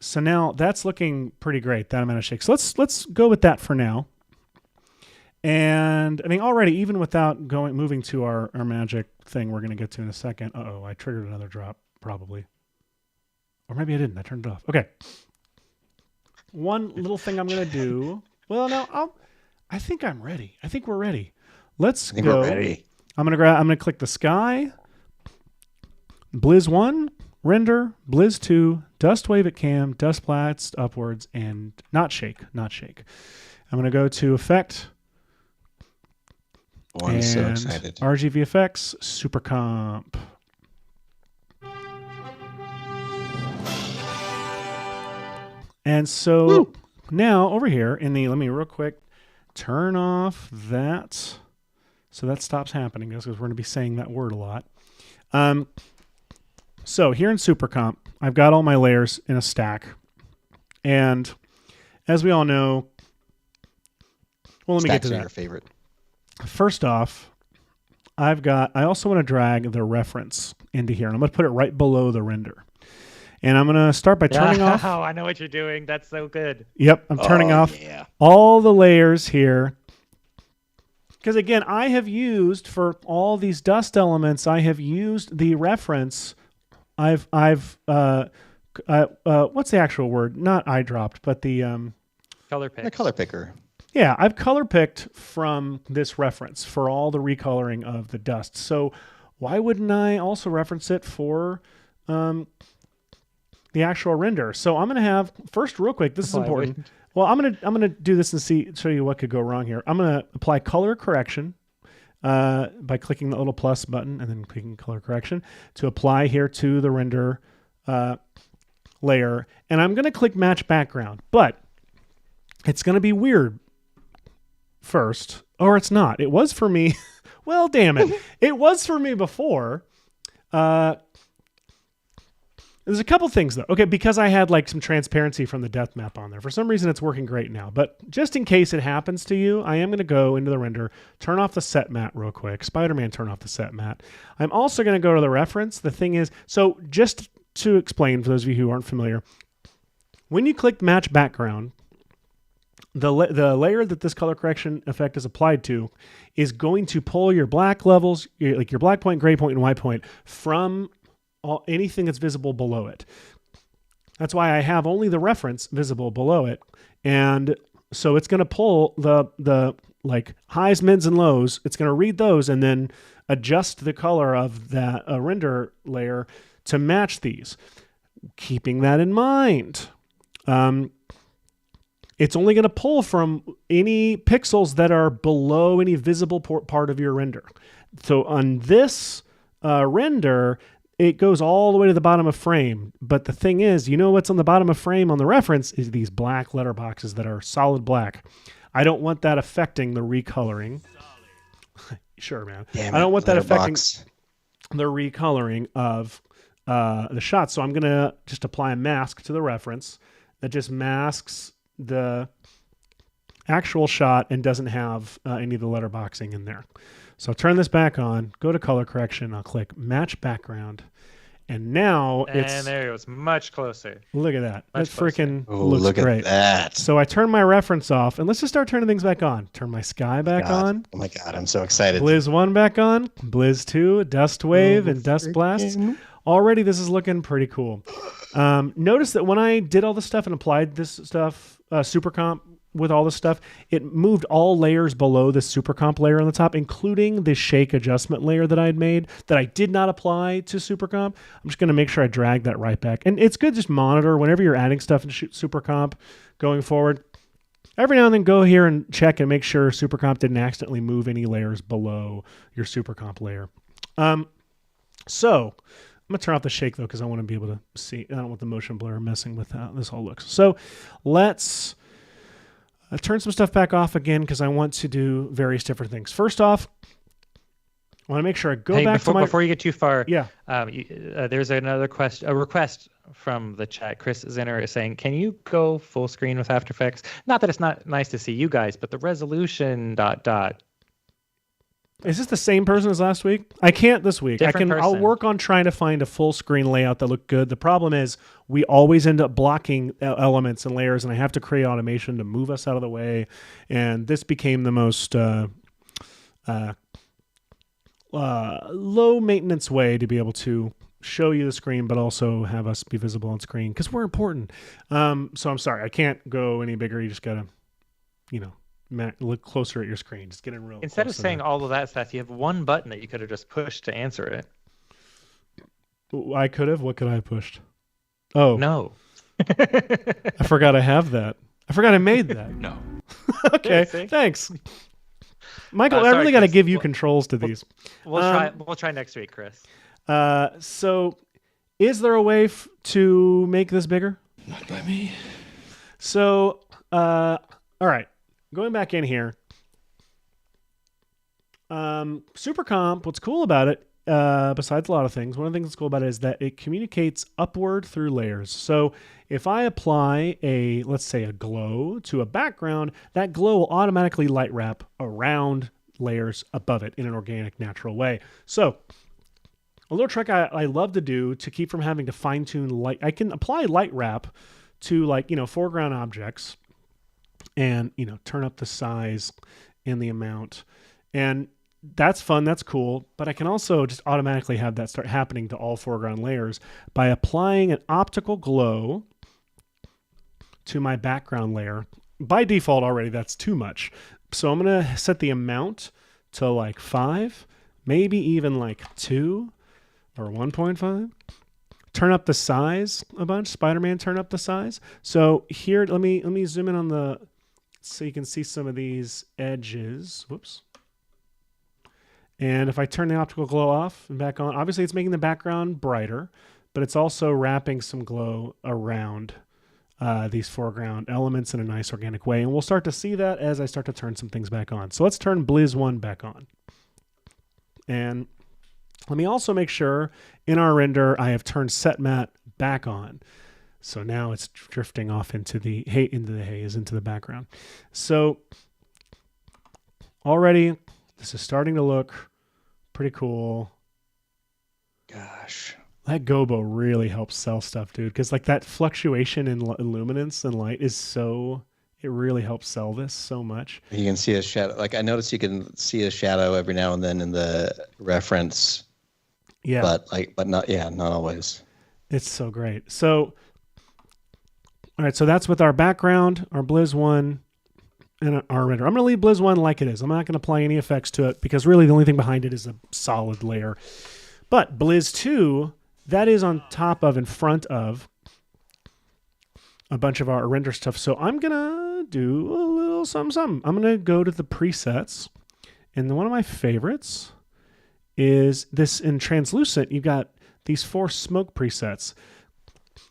So now that's looking pretty great, that amount of shake. So let's go with that for now. And I mean, already, even without moving to our magic thing we're going to get to in a second. Uh-oh, I triggered another drop, probably. Or maybe I didn't. I turned it off. Okay. One little thing I'm going to do. Well, no, I think I'm ready. I think we're ready. Let's go. We're ready. I'm going to click the sky. Blizz 1, render, Blizz 2, dustWFX cam, dust blast upwards, and not shake. I'm going to go to effect. Oh, I'm so excited. RGVFX, Supercomp. And so now over here let me real quick turn off that. So that stops happening because we're going to be saying that word a lot. So here in Supercomp, I've got all my layers in a stack. And as we all know, let me get to that. Your favorite. First off, I also want to drag the reference into here. And I'm going to put it right below the render. And I'm going to start by turning off. Oh, I know what you're doing. That's so good. Yep, I'm turning off all the layers here. Because again, I have used, for all these dust elements, I have used the reference. What's the actual word? Not eyedropped, but the color pick. The color picker. Yeah, I've color picked from this reference for all the recoloring of the dust. So why wouldn't I also reference it for the actual render? So I'm going to have first real quick. This is Why important. wouldn't? Well, I'm gonna do this and show you what could go wrong here. I'm gonna apply color correction by clicking the little plus button and then clicking color correction to apply here to the render layer. And I'm gonna click match background, but it's gonna be weird first, or it's not. It was for me. Well, damn it. It was for me before. There's a couple things though. Okay, because I had like some transparency from the depth map on there. For some reason, it's working great now. But just in case it happens to you, I am going to go into the render, turn off the set matte real quick. Spider-Man, turn off the set matte. I'm also going to go to the reference. The thing is, so just to explain for those of you who aren't familiar, when you click match background, the layer that this color correction effect is applied to is going to pull your black levels, like your black point, gray point, and white point from anything that's visible below it. That's why I have only the reference visible below it. And so it's going to pull the like highs, mids, and lows. It's going to read those and then adjust the color of that render layer to match these. Keeping that in mind, it's only going to pull from any pixels that are below any visible part of your render. So on this render, it goes all the way to the bottom of frame. But the thing is, you know what's on the bottom of frame on the reference is these black letterboxes that are solid black. I don't want that affecting the recoloring. Sure, man. I don't want that affecting the recoloring of the shot. So I'm going to just apply a mask to the reference that just masks the actual shot and doesn't have any of the letterboxing in there. So I'll turn this back on, go to color correction, I'll click match background, and now it's... And there it goes, much closer. Look at that. That freaking looks looks great. At that. So I turn my reference off, and let's just start turning things back on. Turn my sky back on. Oh my God, I'm so excited. Blizz 1 back on. Blizz 2, Dust Wave, and Dust Blast. Already this is looking pretty cool. Notice that when I did all this stuff and applied this stuff, Supercomp, with all this stuff, it moved all layers below the Supercomp layer on the top, including the shake adjustment layer that I had made that I did not apply to Supercomp. I'm just going to make sure I drag that right back. And it's good to just monitor whenever you're adding stuff into Supercomp going forward. Every now and then go here and check and make sure Supercomp didn't accidentally move any layers below your Supercomp layer. So I'm going to turn off the shake though, because I want to be able to see. I don't want the motion blur messing with how this all looks. So let's turn some stuff back off again because I want to do various different things. First off, I want to make sure I go back to my... Before you get too far, yeah. There's another request from the chat. Chris Zinner is saying, can you go full screen with After Effects? Not that it's not nice to see you guys, but the resolution ... Is this the same person as last week? I can't this week. Different I'll person. work on trying to find a full screen layout that looked good. The problem is we always end up blocking elements and layers, and I have to create automation to move us out of the way. And this became the most low maintenance way to be able to show you the screen, but also have us be visible on screen because we're important. So I'm sorry, I can't go any bigger. You just gotta, look closer at your screen. Just get in real. Instead of saying all of that stuff, you have one button that you could have just pushed to answer it. I could have. What could I have pushed? Oh no! I forgot I have that. I forgot I made that. No. Okay, Yeah, thanks, Michael. I sorry, really got to Chris. give you controls to these. We'll try next week, Chris. So, is there a way to make this bigger? Not by me. So, all right. Going back in here, Supercomp, what's cool about it, besides a lot of things, one of the things that's cool about it is that it communicates upward through layers. So if I apply let's say a glow to a background, that glow will automatically light wrap around layers above it in an organic, natural way. So a little trick I love to do to keep from having to fine tune light, I can apply light wrap to foreground objects and, turn up the size and the amount. And that's fun. That's cool. But I can also just automatically have that start happening to all foreground layers by applying an optical glow to my background layer. by default already, that's too much. So I'm going to set the amount to like 5, maybe even like 2 or 1.5. Turn up the size a bunch. Spider-Man, turn up the size. So here, let me zoom in on the, so you can see some of these edges. Whoops. And if I turn the optical glow off and back on, obviously it's making the background brighter, but it's also wrapping some glow around these foreground elements in a nice organic way. And we'll start to see that as I start to turn some things back on. So let's turn Blizz 1 back on. And let me also make sure in our render I have turned Set Matte back on. So now it's drifting off into the haze, into the background. So already this is starting to look pretty cool. Gosh. That gobo really helps sell stuff, dude. Because like that fluctuation in luminance and light is so, it really helps sell this so much. You can see a shadow. Like I noticed you can see a shadow every now and then in the reference. Yeah. But not always. It's so great. So, all right. So that's with our background, our Blizz 1, and our render. I'm going to leave Blizz 1 like it is. I'm not going to apply any effects to it because really the only thing behind it is a solid layer. But Blizz 2, that is on top of, in front of a bunch of our render stuff. So I'm going to do a little something. I'm going to go to the presets. And one of my favorites is this in translucent. You've got these 4 smoke presets.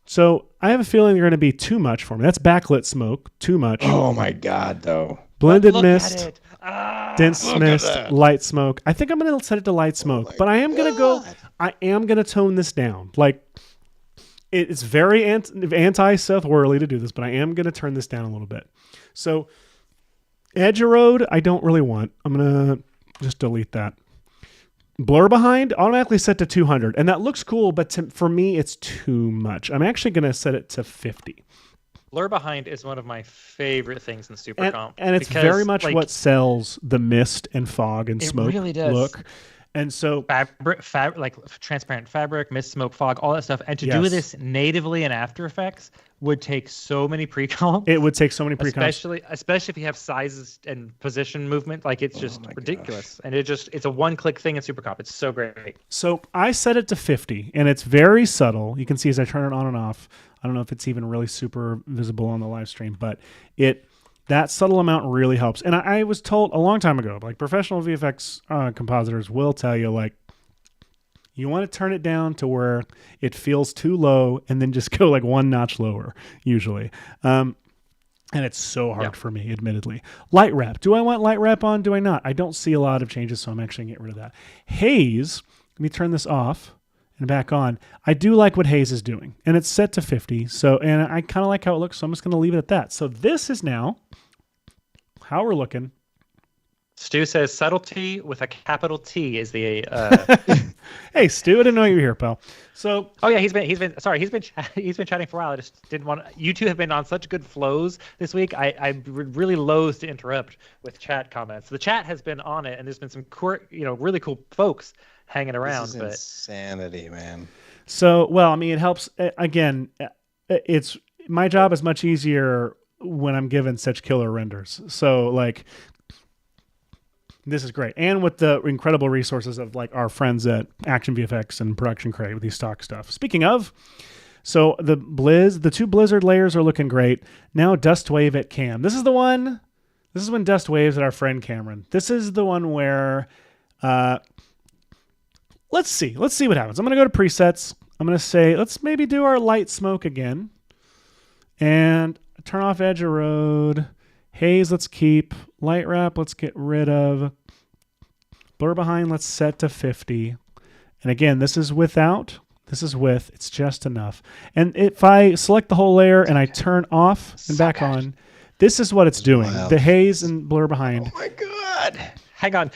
So I have a feeling they're going to be too much for me. That's backlit smoke, too much. Oh my God, though. Blended Look mist. at it. Dense mist, light smoke. I think I'm going to set it to light smoke, but I am going to tone this down. Like, it's very anti-Seth Worley to do this, but I am going to turn this down a little bit. So, edge erode, I don't really want. I'm going to just delete that. Blur behind, automatically set to 200. And that looks cool, but for me, it's too much. I'm actually going to set it to 50. Blur behind is one of my favorite things in Supercomp. And it's very much like, what sells the mist and fog and smoke really does. look. And so like transparent fabric, mist, smoke, fog, all that stuff. And to do this natively in After Effects would take so many pre-comps. It would take so many pre-comps. Especially if you have sizes and position movement. Like it's just ridiculous. Gosh. And it's a one-click thing in Supercomp. It's so great. So I set it to 50 and it's very subtle. You can see as I turn it on and off. I don't know if it's even really super visible on the live stream, but that subtle amount really helps. And I was told a long time ago, like professional VFX compositors will tell you, like, you want to turn it down to where it feels too low and then just go like one notch lower, usually. And it's so hard for me, admittedly. Light wrap. Do I want light wrap on? Do I not? I don't see a lot of changes, so I'm actually going to get rid of that. Haze, let me turn this off and back on. I do like what haze is doing, and it's set to 50. So, and I kind of like how it looks, so I'm just going to leave it at that. So this is now how we're looking. Stu says subtlety with a capital T is the. Hey, Stu, I didn't know you were here, pal. So. Oh yeah, he's been chatting for a while. I just didn't want. You two have been on such good flows this week. I really loath to interrupt with chat comments. The chat has been on it, and there's been some really cool folks hanging around. This is insanity, man. So, well, I mean, it helps. Again, it's my job is much easier when I'm given such killer renders. So, like, this is great. And with the incredible resources of, like, our friends at Action VFX and Production Crate with these stock stuff. Speaking of, so the two Blizzard layers are looking great. Now, Dust Wave at Cam. This is when Dust Waves at our friend Cameron. This is the one where... Let's see what happens. I'm going to go to presets. I'm going to say, let's maybe do our light smoke again. And turn off edge erode. Haze, let's keep. Light wrap, let's get rid of. Blur behind, let's set to 50. And again, this is without. This is with. It's just enough. And if I select the whole layer and I turn off and back on, this is what it's doing. The haze and blur behind. Oh my God. Hang on.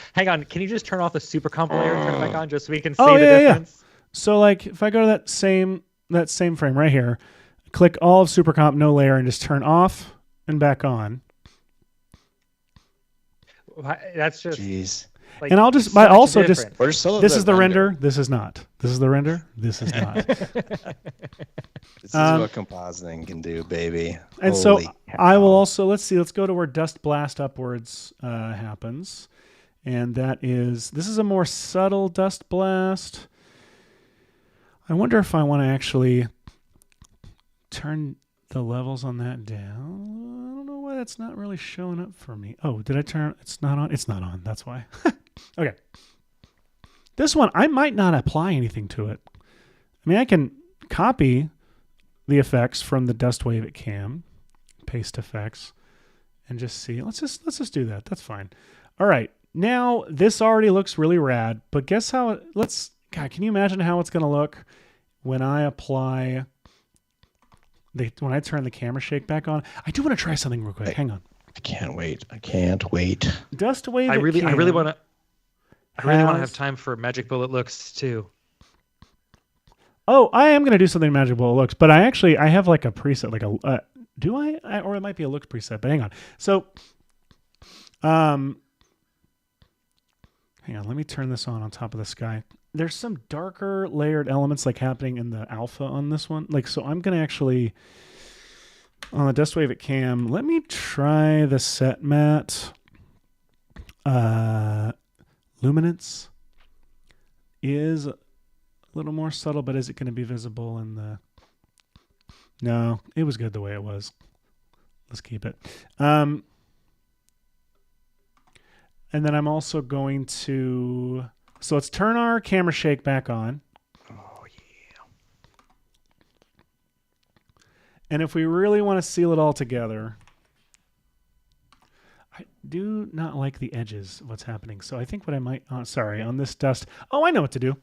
Can you just turn off the Supercomp layer and turn it back on just so we can see the difference? Yeah. So like if I go to that same frame right here, click all of Supercomp, no layer, and just turn off and back on. That's just... Jeez. Like, And I'll just, so I much also just, different. Or just solo this the is the render. This is not. This is the render. This is not. This is what compositing can do, baby. And Holy so cow. I will also, let's go to where dust blast upwards happens. And this is a more subtle dust blast. I wonder if I want to actually turn the levels on that down. I don't know why that's not really showing up for me. Oh, did I turn? It's not on. It's not on. That's why. Okay. This one, I might not apply anything to it. I mean, I can copy the effects from the dustWave at cam, paste effects, and just see. Let's just do that. That's fine. All right. Now this already looks really rad, but guess how? God, can you imagine how it's going to look when I apply when I turn the camera shake back on? I do want to try something real quick. Hang on. I can't wait. dustWave. I really want to. I really want to has- have time for Magic Bullet looks too. Oh, I am going to do something magical looks, but I have like a preset, like do I? Or it might be a looks preset, but hang on. So, hang on, let me turn this on top of the sky. There's some darker layered elements like happening in the alpha on this one. Like, so I'm going to actually, on the dustWave at cam, let me try the set matte. Luminance is a little more subtle, but is it going to be visible in the... No, it was good the way it was. Let's keep it. And then I'm also going to... So let's turn our camera shake back on. Oh, yeah. And if we really want to seal it all together, I do not like the edges of what's happening. So I think what I might... on this dust... Oh, I know what to do.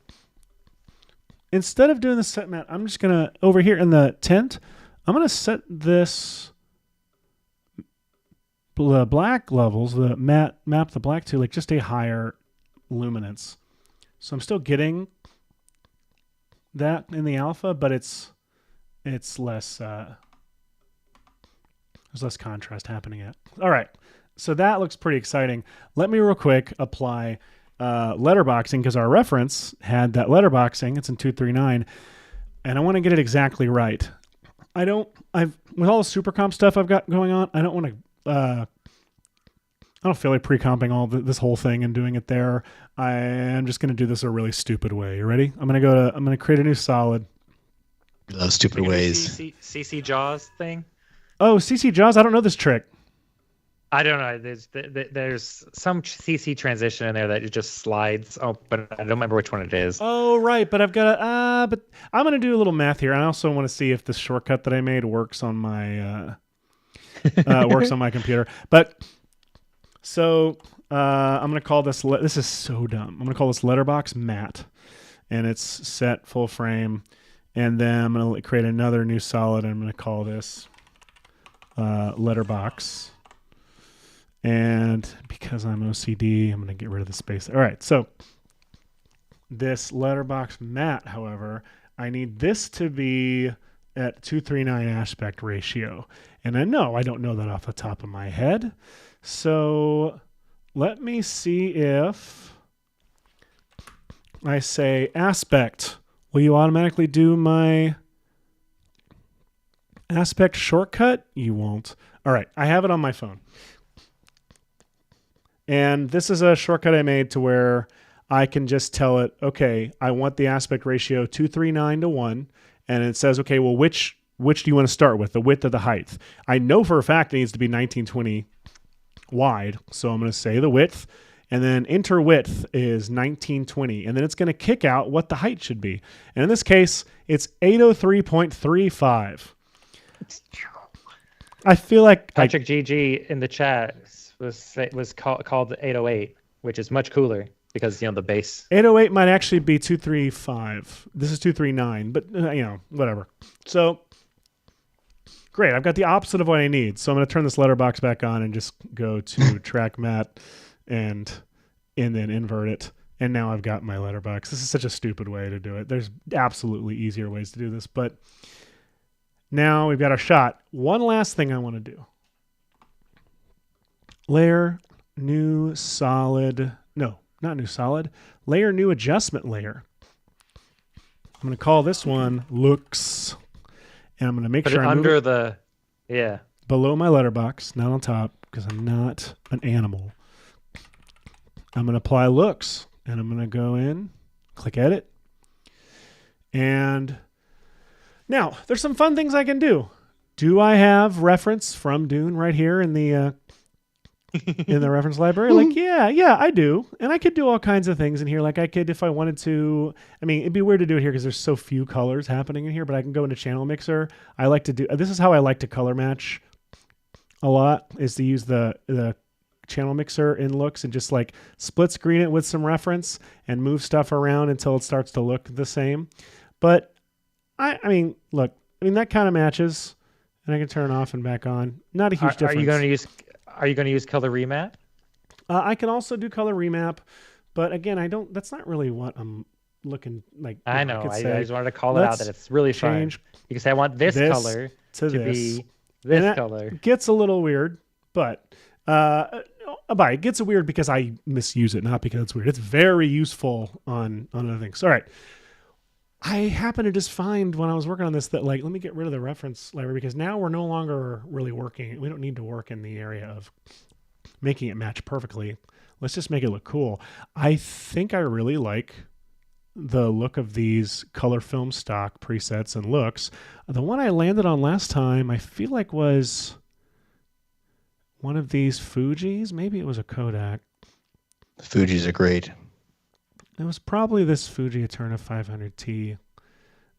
Instead of doing the set matte, I'm just going to... Over here in the tint, I'm going to set this... The black levels, the map the black to like just a higher luminance. So I'm still getting that in the alpha, but it's less there's less contrast happening at. All right. So that looks pretty exciting. Let me real quick apply letterboxing because our reference had that letterboxing. It's in 239 and I want to get it exactly right. With all the Supercomp stuff I've got going on, I don't want to I don't feel like pre-comping this whole thing and doing it there. I am just going to do this a really stupid way. You ready? I'm going to create a new solid. Those stupid ways. CC Jaws thing. Oh, CC Jaws. I don't know this trick. I don't know. There's some CC transition in there that it just slides. Oh, but I don't remember which one it is. Oh, right. But I've got but I'm going to do a little math here. I also want to see if this shortcut that I made works on my, works on my computer. But so I'm going to call this, this is so dumb. I'm going to call this letterbox matte and it's set full frame. And then I'm going to create another new solid. And I'm going to call this letterbox. And because I'm OCD, I'm going to get rid of the space. All right. So this letterbox matte, however, I need this to be at 239 aspect ratio. And I don't know that off the top of my head. So let me see if I say aspect. Will you automatically do my aspect shortcut? You won't. All right. I have it on my phone. And this is a shortcut I made to where I can just tell it, okay, I want the aspect ratio 239 to 1. And it says, okay, well, which do you want to start with, the width or the height? I know for a fact it needs to be 1920 wide. So I'm going to say the width. And then enter width is 1920. And then it's going to kick out what the height should be. And in this case, it's 803.35. I feel like Patrick GG in the chat was called the 808, which is much cooler because the base. 808 might actually be 235. This is 239, but whatever. So great. I've got the opposite of what I need. So I'm going to turn this letterbox back on and just go to track matte and then invert it. And now I've got my letterbox. This is such a stupid way to do it. There's absolutely easier ways to do this, but now we've got our shot. One last thing I want to do. Layer, new solid. No, not new solid, layer new adjustment layer. I'm going to call this one looks. And I'm going to make Put sure it I under move the, yeah. below my letterbox, not on top, because I'm not an animal. I'm going to apply looks, and I'm going to go in, click edit. And now there's some fun things I can do. Do I have reference from Dune right here in the reference library? Like, yeah, I do. And I could do all kinds of things in here. Like I could, if I wanted to, I mean, it'd be weird to do it here because there's so few colors happening in here, but I can go into channel mixer. I like to do, this is how I like to color match a lot, is to use the channel mixer in looks and just like split screen it with some reference and move stuff around until it starts to look the same. But I mean, look, that kind of matches, and I can turn it off and back on. Not a huge difference. Are you going to use color remap? I can also do color remap, but again, that's not really what I'm looking like. I know. I just wanted to call it out that it's really fun. You can say, I want this color to be this color. Gets a little weird, but it gets weird because I misuse it, not because it's weird. It's very useful on other things. All right. I happened to just find when I was working on this that, like, let me get rid of the reference library because now we're no longer really working. We don't need to work in the area of making it match perfectly. Let's just make it look cool. I think I really like the look of these color film stock presets and looks. The one I landed on last time, I feel like was one of these Fujis. Maybe it was a Kodak. Fujis are great. It was probably this Fuji Eterna 500T.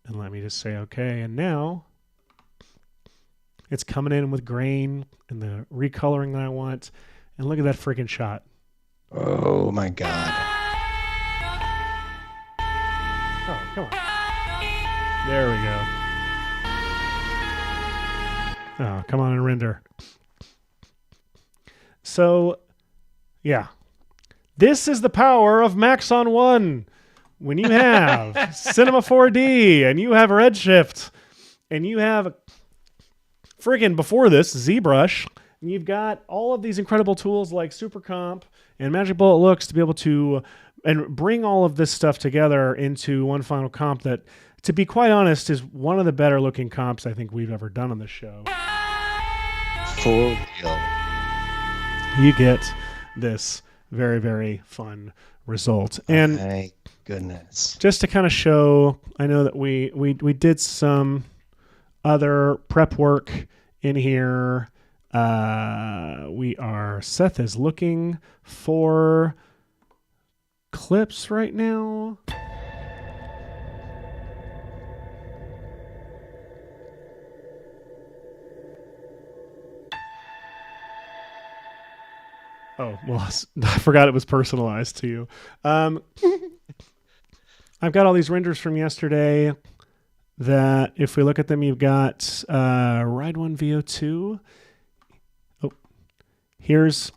And let me just say okay. And now it's coming in with grain and the recoloring that I want. And look at that freaking shot. Oh my God. Oh, come on. There we go. Oh, come on and render. So, yeah. This is the power of Maxon One. When you have Cinema 4D and you have Redshift and you have friggin' before this ZBrush, and you've got all of these incredible tools like Supercomp and Magic Bullet Looks to be able to and bring all of this stuff together into one final comp that, to be quite honest, is one of the better looking comps I think we've ever done on this show. For real. You get this very, very fun result. And my goodness. Just to kind of show, I know that we did some other prep work in here. Seth is looking for clips right now. Oh, well, I forgot it was personalized to you. I've got all these renders from yesterday that if we look at them, you've got Ride 1 VO2. Oh, here's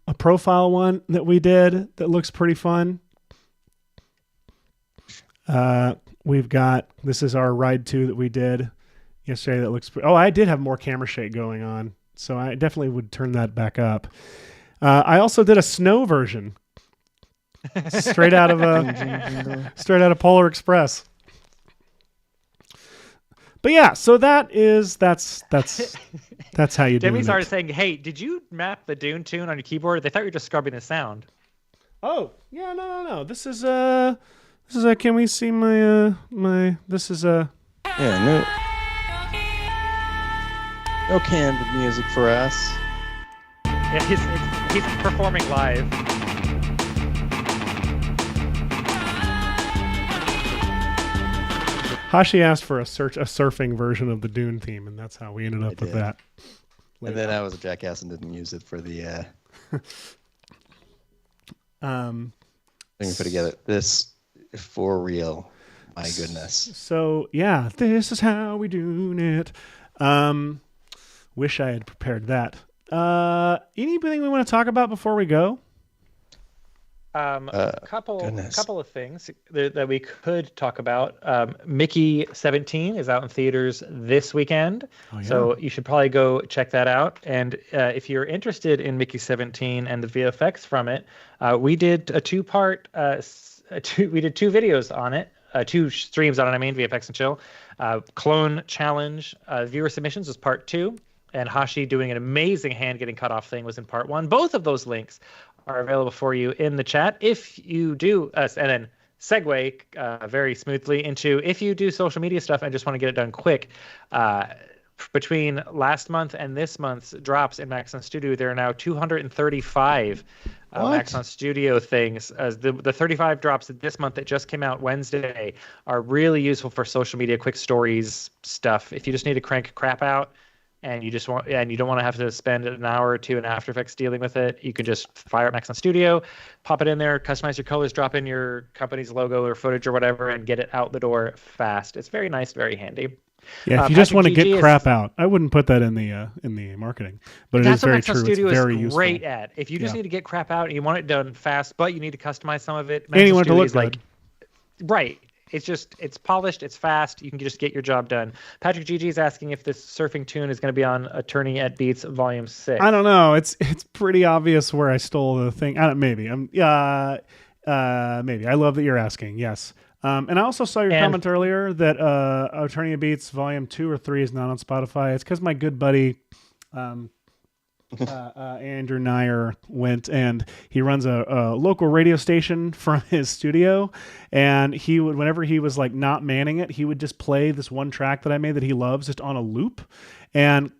a profile one that we did that looks pretty fun. We've got, this is our Ride 2 that we did yesterday that looks, I did have more camera shake going on, so I definitely would turn that back up. I also did a snow version, straight out of Polar Express. But yeah, so that's how you do it. Jimmy started saying, "Hey, did you map the Dune tune on your keyboard? They thought you were just scrubbing the sound." Oh yeah, no. This is Can we see my This is Yeah, no canned music for us. Yeah, he's performing live. Hashi asked for a surfing version of the Dune theme, and that's how we ended up with that. And then I was a jackass and didn't use it for the. Let me put together this for real. My goodness. So yeah, this is how we do it. Wish I had prepared that. Anything we want to talk about before we go? Couple of things that we could talk about. Mickey 17 is out in theaters this weekend, so you should probably go check that out. And if you're interested in Mickey 17 and the VFX from it, we did a two-part. We did two videos on it, two streams on it. I mean, VFX and Chill. Clone Challenge viewer submissions was part 2, and Hashi doing an amazing hand getting cut off thing was in part 1. Both of those links are available for you in the chat. If you do, and then segue very smoothly into if you do social media stuff and just want to get it done quick, between last month and this month's drops in Maxon Studio, there are now 235 Maxon Studio things. The 35 drops this month that just came out Wednesday are really useful for social media, quick stories stuff. If you just need to crank crap out, and you don't want to have to spend an hour or two in After Effects dealing with it, you can just fire up Maxon Studio, pop it in there, customize your colors, drop in your company's logo or footage or whatever, and get it out the door fast. It's very nice, very handy. Yeah, if you just want to get crap out, I wouldn't put that in the marketing, but it is very true. That's what Maxon Studio is great at. If you just need to get crap out and you want it done fast, but you need to customize some of it, and you want it to look good. Right. It's polished, it's fast, you can just get your job done. Patrick GG is asking if this surfing tune is going to be on Attorney at Beats Volume 6. I don't know. It's pretty obvious where I stole the thing. Maybe. Maybe. I love that you're asking. Yes. And I also saw your comment earlier that Attorney at Beats Volume 2 or 3 is not on Spotify. It's because my good buddy Andrew Nyer went, and he runs a local radio station from his studio, and he would, whenever he was like not manning it, he would just play this one track that I made that he loves just on a loop, and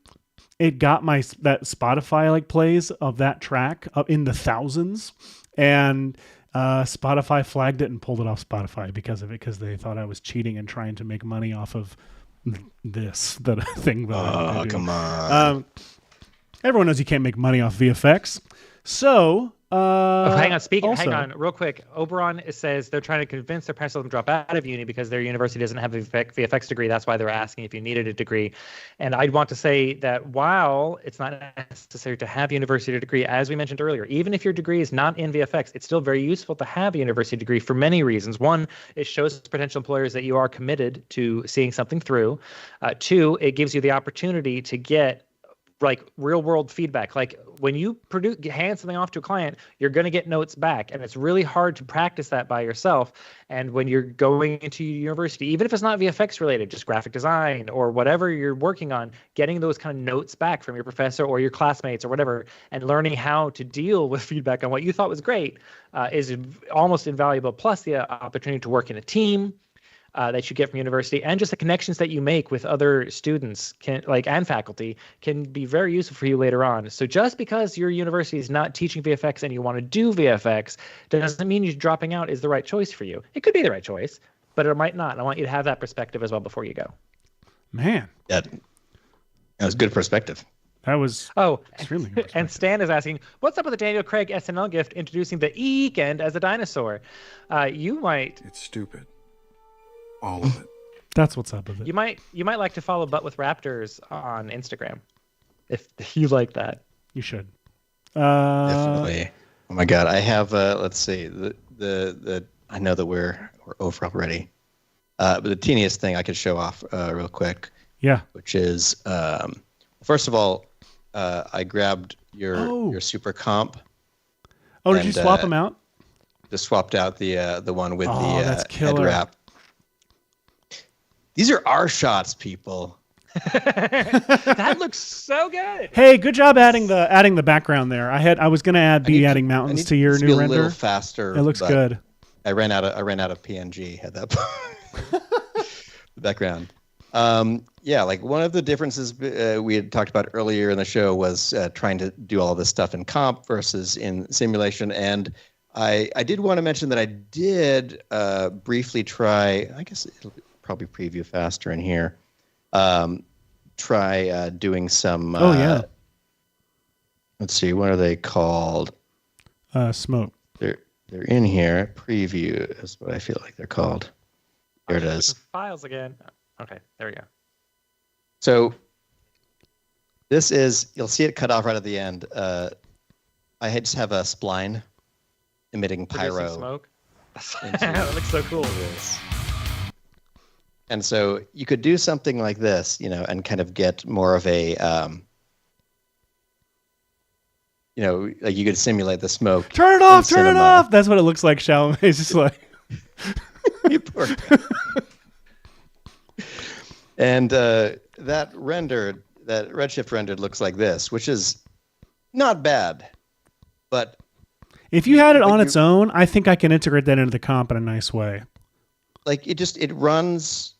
it got that Spotify like plays of that track up in the thousands, and Spotify flagged it and pulled it off Spotify because of it, because they thought I was cheating and trying to make money off of this thing. Come on. Everyone knows you can't make money off VFX. So, hang on, real quick. Oberon says they're trying to convince their parents to let them drop out of uni because their university doesn't have a VFX degree. That's why they're asking if you needed a degree. And I'd want to say that while it's not necessary to have a university degree, as we mentioned earlier, even if your degree is not in VFX, it's still very useful to have a university degree for many reasons. One, it shows potential employers that you are committed to seeing something through. Two, it gives you the opportunity to get like real world feedback. Like when you hand something off to a client, you're going to get notes back, and it's really hard to practice that by yourself. And when you're going into university, even if it's not VFX related, just graphic design or whatever you're working on, getting those kind of notes back from your professor or your classmates or whatever, and learning how to deal with feedback on what you thought was great is almost invaluable. Plus the opportunity to work in a team that you get from university, and just the connections that you make with other students and faculty can be very useful for you later on. So just because your university is not teaching VFX and you want to do VFX doesn't mean you dropping out is the right choice for you. It could be the right choice, but it might not. And I want you to have that perspective as well before you go. Man. That was good perspective. That was extremely good. And Stan is asking, what's up with the Daniel Craig SNL gift introducing the Eekend as a dinosaur? It's stupid. All of it. That's what's up with it. You might like to follow Butt with Raptors on Instagram, if you like that. You should. Definitely. Oh my God, I have. Let's see. The I know that we're over already. But the teeniest thing I could show off real quick. Yeah. Which is first of all, I grabbed your Supercomp. Oh, did you swap them out? Just swapped out the one with that's the killer. head wrap. These are our shots, people. That looks so good. Hey, good job adding the background there. I was gonna adding mountains to your new render. A little faster. It looks good. I ran out of PNG at that point. The background. Yeah, like one of the differences we had talked about earlier in the show was trying to do all this stuff in comp versus in simulation. And I did want to mention that I did briefly try, I guess it'll probably preview faster in here, try doing some... let's see, what are they called? Smoke. They're in here. Preview is what I feel like they're called. Here it is. Files again. Okay, there we go. So this is, you'll see it cut off right at the end. I just have a spline emitting Producing pyro. smoke. That looks so cool. And so you could do something like this, and kind of get more of a, like you could simulate the smoke. Turn it off! Turn it off! That's what it looks like. Chalamet is just like. You poor guy. And that Redshift rendered looks like this, which is not bad, but if you had it on its own, I think I can integrate that into the comp in a nice way. Like it runs.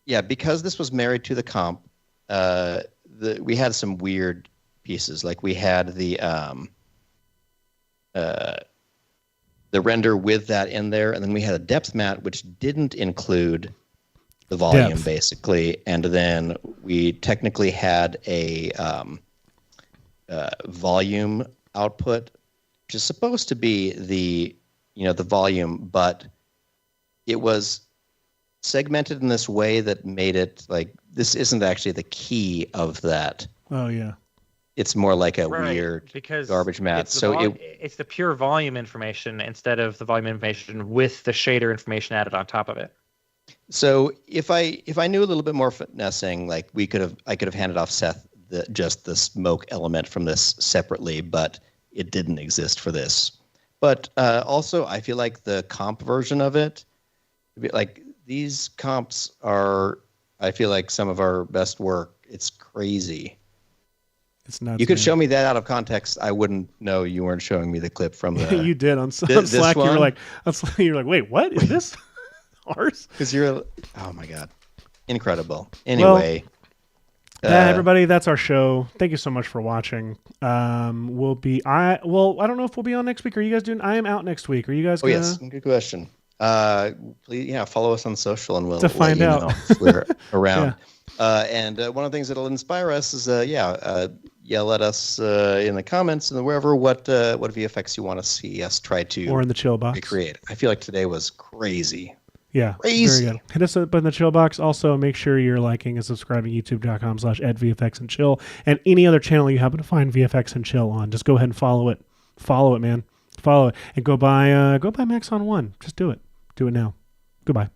Yeah, because this was married to the comp, we had some weird pieces. Like we had the render with that in there, and then we had a depth mat which didn't include the volume, basically, and then we technically had a volume output, which is supposed to be the volume, but it was segmented in this way that made it like this isn't actually the key of that. Oh yeah, it's more like a weird garbage mat. So it's the pure volume information instead of the volume information with the shader information added on top of it. So if I knew a little bit more finessing, like I could have handed off Seth just the smoke element from this separately, but it didn't exist for this. But also, I feel like the comp version of it, like these comps are, I feel like some of our best work. It's crazy. It's nuts. You could show me that out of context. I wouldn't know you weren't showing me the clip from the. You did on Slack. You were like, wait, what is this? Ours? Because oh my god, incredible. Anyway, everybody, that's our show. Thank you so much for watching. I don't know if we'll be on next week. Are you guys doing? I am out next week. Are you guys? Yes, good question. Please, follow us on social, and we'll find out if we're around. And one of the things that'll inspire us is, yell at us in the comments and wherever what VFX you want to see us try to or in the chill box recreate. I feel like today was crazy. Yeah, crazy. Very good. Hit us up in the chill box. Also, make sure you're liking and subscribing youtube.com/@VFX and chill, and any other channel you happen to find VFX and chill on. Just go ahead and follow it. Follow it, man. Follow it, and go buy Maxon One. Just do it. Do it now. Goodbye.